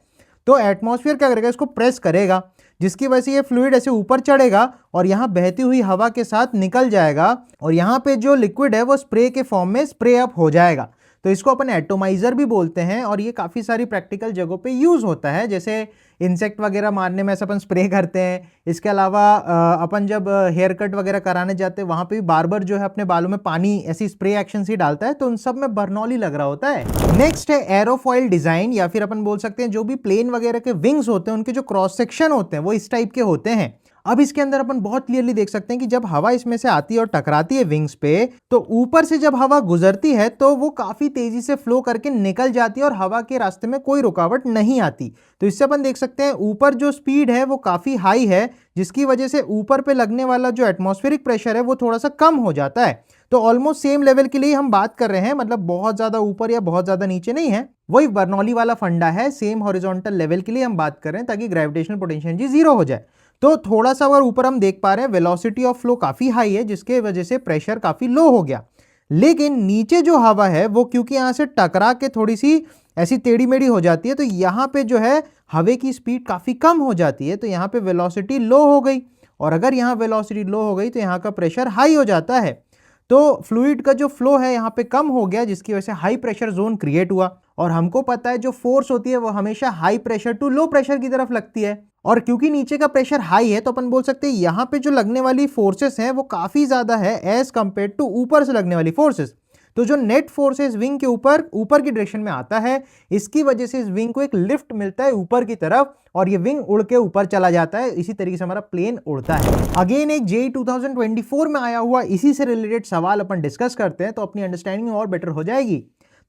तो एटमॉस्फेयर क्या करेगा, इसको प्रेस करेगा, जिसकी वजह से ये फ्लूइड ऐसे ऊपर चढ़ेगा और यहाँ बहती हुई हवा के साथ निकल जाएगा, और यहाँ पे जो लिक्विड है वो स्प्रे के फॉर्म में स्प्रे अप हो जाएगा। तो इसको अपन एटोमाइजर भी बोलते हैं, और ये काफ़ी सारी प्रैक्टिकल जगहों पे यूज़ होता है, जैसे इंसेक्ट वगैरह मारने में ऐसा अपन स्प्रे करते हैं। इसके अलावा अपन जब हेयर कट वगैरह कराने जाते हैं वहाँ पे भी बार्बर जो है अपने बालों में पानी ऐसी स्प्रे एक्शन से डालता है, तो उन सब में बर्नौली लग रहा होता है। नेक्स्ट है एरोफॉइल डिजाइन, या फिर अपन बोल सकते हैं जो भी प्लेन वगैरह के विंग्स होते हैं उनके जो क्रॉस सेक्शन होते हैं वो इस टाइप के होते हैं। अब इसके अंदर अपन बहुत क्लियरली देख सकते हैं कि जब हवा इसमें से आती है और टकराती है विंग्स पे, तो ऊपर से जब हवा गुजरती है तो वो काफी तेजी से फ्लो करके निकल जाती है और हवा के रास्ते में कोई रुकावट नहीं आती। तो इससे अपन देख सकते हैं ऊपर जो स्पीड है वो काफी हाई है, जिसकी वजह से ऊपर पे लगने वाला जो एटमॉस्फेरिक प्रेशर है वो थोड़ा सा कम हो जाता है। तो ऑलमोस्ट सेम लेवल के लिए हम बात कर रहे हैं, मतलब बहुत ज्यादा ऊपर या बहुत ज्यादा नीचे नहीं है। वही बर्नौली वाला फंडा है, सेम हॉरिजॉन्टल लेवल के लिए हम बात कर रहे हैं ताकि ग्रेविटेशनल पोटेंशियल एनर्जी 0 हो जाए। तो थोड़ा सा अगर ऊपर हम देख पा रहे हैं वेलोसिटी ऑफ फ्लो काफी हाई है, जिसके वजह से प्रेशर काफी लो हो गया। लेकिन नीचे जो हवा है वो क्योंकि यहां से टकरा के थोड़ी सी ऐसी टेढ़ी मेढ़ी हो जाती है, तो यहाँ पे जो है हवा की स्पीड काफी कम हो जाती है, तो यहाँ पे वेलोसिटी लो हो गई। और अगर यहाँ वेलोसिटी लो हो गई तो यहाँ का प्रेशर हाई हो जाता है। तो फ्लूइड का जो फ्लो है यहाँ पे कम हो गया, जिसकी वजह से हाई प्रेशर जोन क्रिएट हुआ। और हमको पता है जो फोर्स होती है वो हमेशा high pressure to low pressure की तरफ लगती है, और क्योंकि नीचे का प्रेशर हाई है तो अपन बोल सकते हैं यहाँ पे जो लगने वाली फोर्सेस हैं वो काफी ज्यादा है एज कंपेयर टू ऊपर से लगने वाली फोर्सेस। तो जो नेट फोर्स है इस विंग के ऊपर की डायरेक्शन में आता है, इसकी वजह से इस विंग को एक लिफ्ट मिलता है ऊपर की तरफ और ये विंग उड़ के ऊपर चला जाता है। इसी तरीके से हमारा प्लेन उड़ता है। अगेन एक जेईई 2024 में आया हुआ इसी से रिलेटेड सवाल अपन डिस्कस करते हैं, तो अपनी अंडरस्टैंडिंग और बेटर हो जाएगी।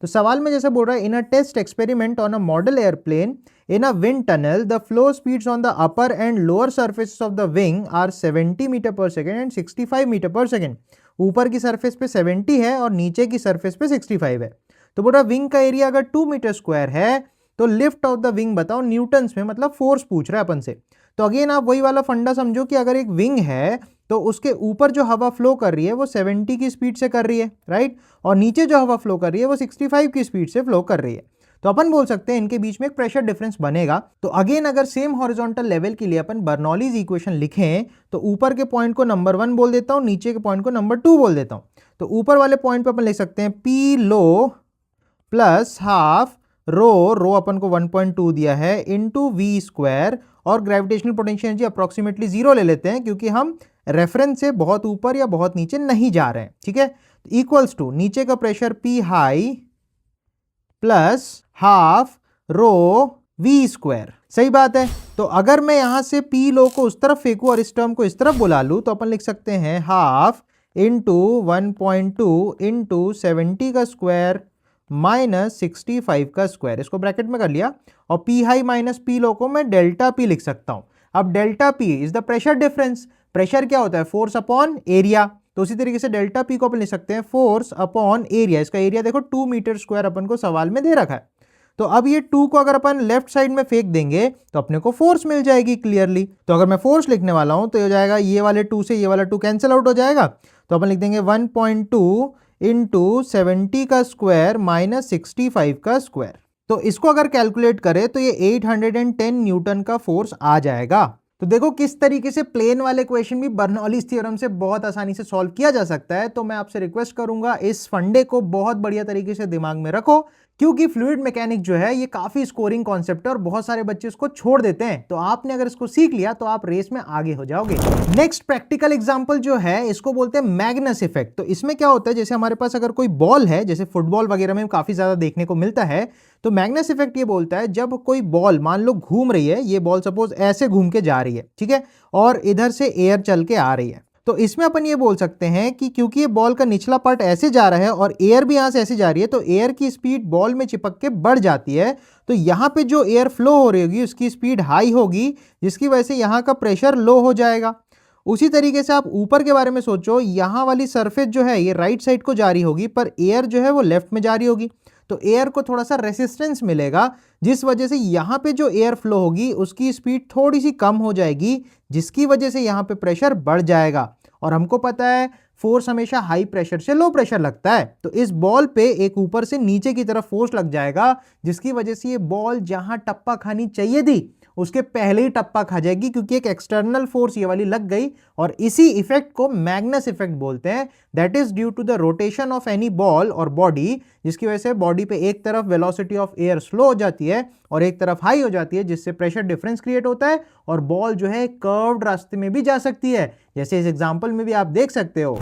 तो सवाल में जैसे बोल रहा है, in a test experiment on a model aeroplane in a wind tunnel the flow speeds on the upper and lower surface of the wing are 70 metre per second and 65 metre per second. ऊपर की surface पे 70 है और नीचे की surface पे 65 है। तो बोल रहा विंग का एरिया अगर 2 मीटर स्क्वायर है तो लिफ्ट ऑफ द विंग बताओ न्यूटन्स में, मतलब फोर्स पूछ रहा है अपन से। तो अगेन आप वही वाला फंडा समझो कि अगर एक विंग है तो उसके ऊपर जो हवा फ्लो कर रही है वो 70 की स्पीड से कर रही है, राइट, और नीचे जो हवा फ्लो कर रही है वो 65 की स्पीड से फ्लो कर रही है। तो अपन बोल सकते हैं इनके बीच में एक प्रेशर डिफरेंस बनेगा। तो अगेन अगर सेम हॉरिजॉन्टल लेवल के लिए अपन बर्नौलीज इक्वेशन लिखें तो ऊपर के पॉइंट को नंबर 1 बोल देता हूं, नीचे के पॉइंट को नंबर 2 बोल देता हूं। तो ऊपर वाले पॉइंट पे अपन लिख सकते हैं पी लो प्लस हाफ रो अपन को 1.2 दिया है इनटू वी स्क्वायर, और ग्रेविटेशनल पोटेंशियल एनर्जी अप्रोक्सीमेटली 0 ले लेते हैं क्योंकि हम रेफरेंस से बहुत ऊपर या बहुत नीचे नहीं जा रहे हैं, ठीक है। इक्वल्स टू नीचे का pressure p high plus half rho v square, सही बात है। तो अगर मैं यहां से पी लो को उस तरफ फेंकू और इस टर्म को इस तरफ बुला लूं तो अपन लिख सकते हैं हाफ इंटू 1.2 इंटू 70 का स्क्वायर माइनस 65 का स्क्वायर, इसको ब्रैकेट में कर लिया, और P high minus P low को मैं डेल्टा पी लिख सकता हूं। अब delta P is the pressure difference, pressure क्या होता है, फोर्स अपॉन एरिया, तो उसी तरीके से डेल्टा पी को अपन लिख सकते हैं फोर्स अपॉन एरिया। इसका एरिया देखो 2 मीटर स्क्वायर अपन को सवाल में दे रखा है। तो अब ये 2 को अगर अपन लेफ्ट साइड में फेंक देंगे तो अपने को फोर्स मिल जाएगी क्लियरली। तो अगर मैं फोर्स लिखने वाला हूं तो ये हो जाएगा, ये वाले 2 से ये वाला 2 कैंसिल आउट हो जाएगा, तो अपन लिख देंगे 1.2 इंटू 70 का स्क्वायर माइनस 65 का स्क्वायर। तो इसको अगर कैलकुलेट करें तो ये 810 न्यूटन का फोर्स आ जाएगा। तो देखो किस तरीके से प्लेन वाले क्वेश्चन भी बर्नौलीज थ्योरम से बहुत आसानी से सॉल्व किया जा सकता है। तो मैं आपसे रिक्वेस्ट करूंगा इस फंडे को बहुत बढ़िया तरीके से दिमाग में रखो, क्योंकि फ्लूइड मैकेनिक जो है ये काफी स्कोरिंग कॉन्सेप्ट है और बहुत सारे बच्चे इसको छोड़ देते हैं। तो आपने अगर इसको सीख लिया तो आप रेस में आगे हो जाओगे। नेक्स्ट प्रैक्टिकल एग्जांपल जो है इसको बोलते हैं मैग्नस इफेक्ट। तो इसमें क्या होता है, जैसे हमारे पास अगर कोई बॉल है, जैसे फुटबॉल वगैरह में काफी ज्यादा देखने को मिलता है, तो मैग्नस इफेक्ट ये बोलता है जब कोई बॉल मान लो घूम रही है, ये बॉल सपोज ऐसे घूम के जा रही है, ठीक है, और इधर से एयर चल के आ रही है, तो इसमें अपन ये बोल सकते हैं कि क्योंकि ये बॉल का निचला पार्ट ऐसे जा रहा है और एयर भी यहां से ऐसे जा रही है, तो एयर की स्पीड बॉल में चिपक के बढ़ जाती है। तो यहां पे जो एयर फ्लो हो रही होगी उसकी स्पीड हाई होगी, जिसकी वजह से यहां का प्रेशर लो हो जाएगा। उसी तरीके से आप ऊपर के बारे में सोचो, यहां वाली सरफेस जो है ये राइट साइड को जा रही होगी, पर एयर जो है वो लेफ्ट में जा रही होगी, तो एयर को थोड़ा सा रेसिस्टेंस मिलेगा, जिस वजह से यहां पे जो एयर फ्लो होगी उसकी स्पीड थोड़ी सी कम हो जाएगी, जिसकी वजह से यहां पे प्रेशर बढ़ जाएगा। और हमको पता है फोर्स हमेशा हाई प्रेशर से लो प्रेशर लगता है, तो इस बॉल पे एक ऊपर से नीचे की तरफ फोर्स लग जाएगा, जिसकी वजह से ये बॉल जहां टप्पा खानी चाहिए थी उसके पहले ही टप्पा खा जाएगी, क्योंकि एक एक्सटर्नल फोर्स ये वाली लग गई। और इसी इफेक्ट को मैग्नस इफेक्ट बोलते हैं। That is due to the rotation of any ball और बॉडी, जिसकी वजह से बॉडी पे एक तरफ वेलोसिटी ऑफ एयर स्लो हो जाती है और एक तरफ हाई हो जाती है, जिससे प्रेशर डिफरेंस क्रिएट होता है और बॉल जो है कर्व्ड रास्ते में भी जा सकती है, जैसे इस एग्जांपल में भी आप देख सकते हो।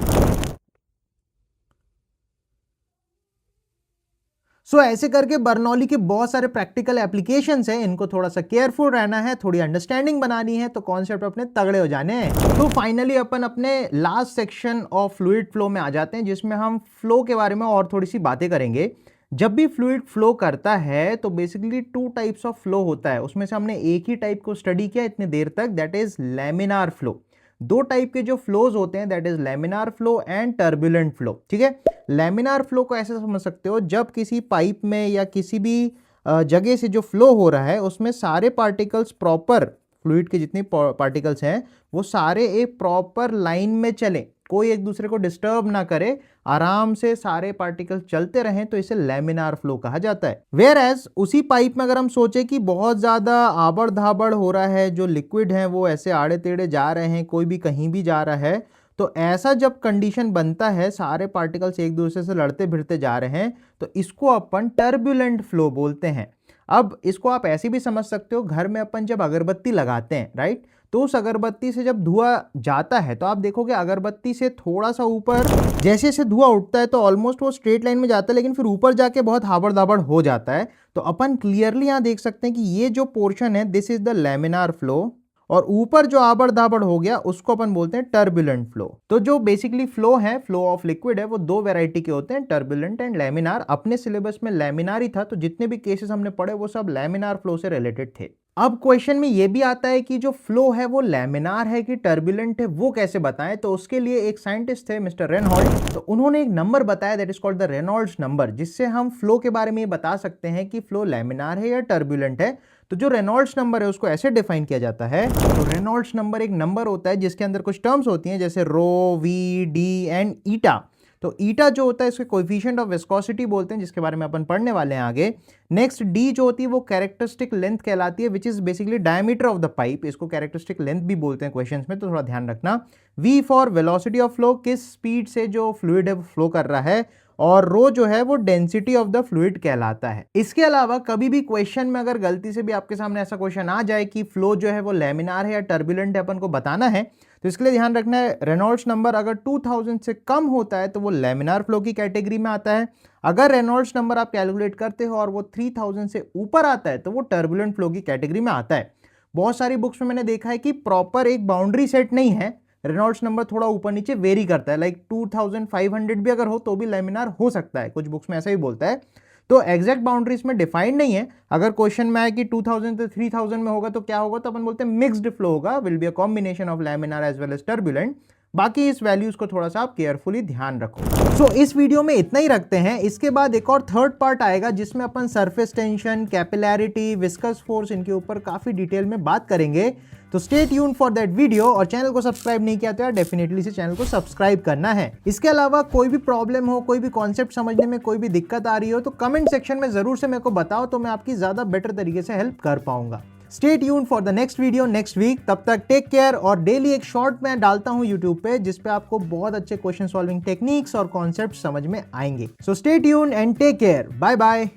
ऐसे करके बर्नौली के बहुत सारे प्रैक्टिकल एप्लीकेशंस हैं, इनको थोड़ा सा केयरफुल रहना है, थोड़ी अंडरस्टैंडिंग बनानी है, तो कॉन्सेप्ट अपने तगड़े हो जाने हैं। तो फाइनली अपन अपने last section of fluid flow में आ जाते हैं, जिसमें हम फ्लो के बारे में और थोड़ी सी बातें करेंगे। जब भी फ्लूइड फ्लो करता है तो बेसिकली 2 टाइप्स ऑफ फ्लो होता है, उसमें से हमने एक ही टाइप को स्टडी किया इतने देर तक, that is laminar flow. 2 type के जो फ्लोज होते हैं, that is laminar flow and turbulent flow, ठीक है। लैमिनार फ्लो को ऐसे समझ सकते हो, जब किसी पाइप में या किसी भी जगह से जो फ्लो हो रहा है उसमें सारे पार्टिकल्स प्रॉपर, फ्लूइड के जितने पार्टिकल्स हैं वो सारे एक प्रॉपर लाइन में चलें, कोई एक दूसरे को डिस्टर्ब ना करे, आराम से सारे पार्टिकल्स चलते रहें, तो इसे लैमिनार फ्लो कहा जाता है। वेयर एज उसी पाइप में अगर हम सोचे कि बहुत ज्यादा आबड़ धाबड़ हो रहा है, जो लिक्विड है वो ऐसे आड़े टेढ़े जा रहे हैं, कोई भी कहीं भी जा रहा है, तो ऐसा जब कंडीशन बनता है, सारे पार्टिकल्स एक दूसरे से लड़ते भिड़ते जा रहे हैं, तो इसको अपन टर्बुलेंट फ्लो बोलते हैं। अब इसको आप ऐसे भी समझ सकते हो, घर में अपन जब अगरबत्ती लगाते हैं, राइट, तो उस अगरबत्ती से जब धुआं जाता है तो आप देखोगे अगरबत्ती से थोड़ा सा ऊपर जैसे जैसे धुआं उठता है तो ऑलमोस्ट वो स्ट्रेट लाइन में जाता है, लेकिन फिर ऊपर जाके बहुत हाबड़ दाबड़ हो जाता है। तो अपन क्लियरली यहां देख सकते हैं कि ये जो पोर्शन है this is the laminar flow, और ऊपर जो आबड़ दाबड़ हो गया उसको अपन बोलते हैं टर्बुलेंट फ्लो। तो जो बेसिकली फ्लो है, फ्लो ऑफ लिक्विड है, वो 2 वैरायटी के होते हैं, टर्बुलेंट एंड लैमिनार। अपने सिलेबस में लैमिनार ही था, तो जितने भी केसेस हमने पढ़े वो सब लैमिनार फ्लो से रिलेटेड थे। अब क्वेश्चन में ये भी आता है कि जो फ्लो है वो लैमिनार है कि टर्बुलेंट है, वो कैसे बताएं। तो उसके लिए एक साइंटिस्ट थे मिस्टर रेनॉल्ड्स, तो उन्होंने एक नंबर बताया, that is called the Reynolds number, जिससे हम फ्लो के बारे में ये बता सकते हैं कि फ्लो लैमिनार है या टर्बुलेंट है। तो जो रेनॉल्ड्स नंबर है उसको ऐसे डिफाइन किया जाता है, तो रेनॉल्ड्स नंबर एक नंबर होता है जिसके अंदर कुछ टर्म्स होती हैं, जैसे रो, वी, डी एंड ईटा। तो ईटा जो होता है इसके कोएफिशिएंट ऑफ विस्कोसिटी बोलते हैं, जिसके बारे में अपन पढ़ने वाले हैं आगे। नेक्स्ट डी जो होती है वो कैरेक्टरिस्टिक लेंथ कहलाती है, which is basically diameter of the pipe, इसको कैरेक्टरिस्टिक लेंथ भी बोलते हैं क्वेश्चंस में, तो थोड़ा ध्यान रखना। V for velocity of flow, किस स्पीड से जो फ्लूइड है वो फ्लो कर रहा है, और रो जो है वो डेंसिटी ऑफ द फ्लूइड कहलाता है। इसके अलावा कभी भी क्वेश्चन में अगर गलती से भी आपके सामने ऐसा क्वेश्चन आ जाए कि फ्लो जो है वो लैमिनार है या टर्बुलेंट है, अपन को बताना है, तो इसके लिए ध्यान रखना है रेनॉल्ड्स नंबर अगर 2000 से कम होता है तो वो लैमिनार फ्लो की कैटेगरी में आता है। अगर रेनॉल्ड्स नंबर आप कैलकुलेट करते हो और वो 3000 से ऊपर आता है तो वो टर्बुलेंट फ्लो की कैटेगरी में आता है। बहुत सारी बुक्स में मैंने देखा है कि प्रॉपर एक बाउंड्री सेट नहीं है, रेनॉल्ड्स नंबर थोड़ा ऊपर नीचे वेरी करता है, लाइक 2500 भी अगर हो तो भी लैमिनार हो सकता है, कुछ बुक्स में ऐसा ही बोलता है। तो एग्जैक्ट बाउंड्री इसमें डिफाइंड नहीं है। अगर क्वेश्चन में आए कि 2000 से 3000 में होगा तो क्या होगा, तो अपन बोलते हैं मिक्स्ड फ्लो होगा, will be a combination of laminar as well as turbulent. बाकी इस वैल्यूज को थोड़ा सा आप केयरफुली ध्यान रखो। सो इस वीडियो में इतना ही रखते हैं। इसके बाद एक और थर्ड पार्ट आएगा जिसमें अपन surface tension, capillarity, viscous force, इनके ऊपर काफी डिटेल में बात करेंगे। तो stay tune for that video, और चैनल को सब्सक्राइब नहीं किया तो यार डेफिनेटली से चैनल को सब्सक्राइब करना है। इसके अलावा कोई भी प्रॉब्लम हो, कोई भी कॉन्सेप्ट समझने में कोई भी दिक्कत आ रही हो तो कमेंट सेक्शन में जरूर से मेरे को बताओ, तो मैं आपकी ज्यादा बेटर तरीके से हेल्प कर पाऊंगा। Stay tune for the next video next week. तब तक टेक केयर। और डेली एक शॉर्ट मैं डालता हूं यूट्यूब पे जिसपे आपको बहुत अच्छे क्वेश्चन सॉल्विंग टेक्निक्स और कॉन्सेप्ट समझ में आएंगे। So stay tune and take care. Bye bye.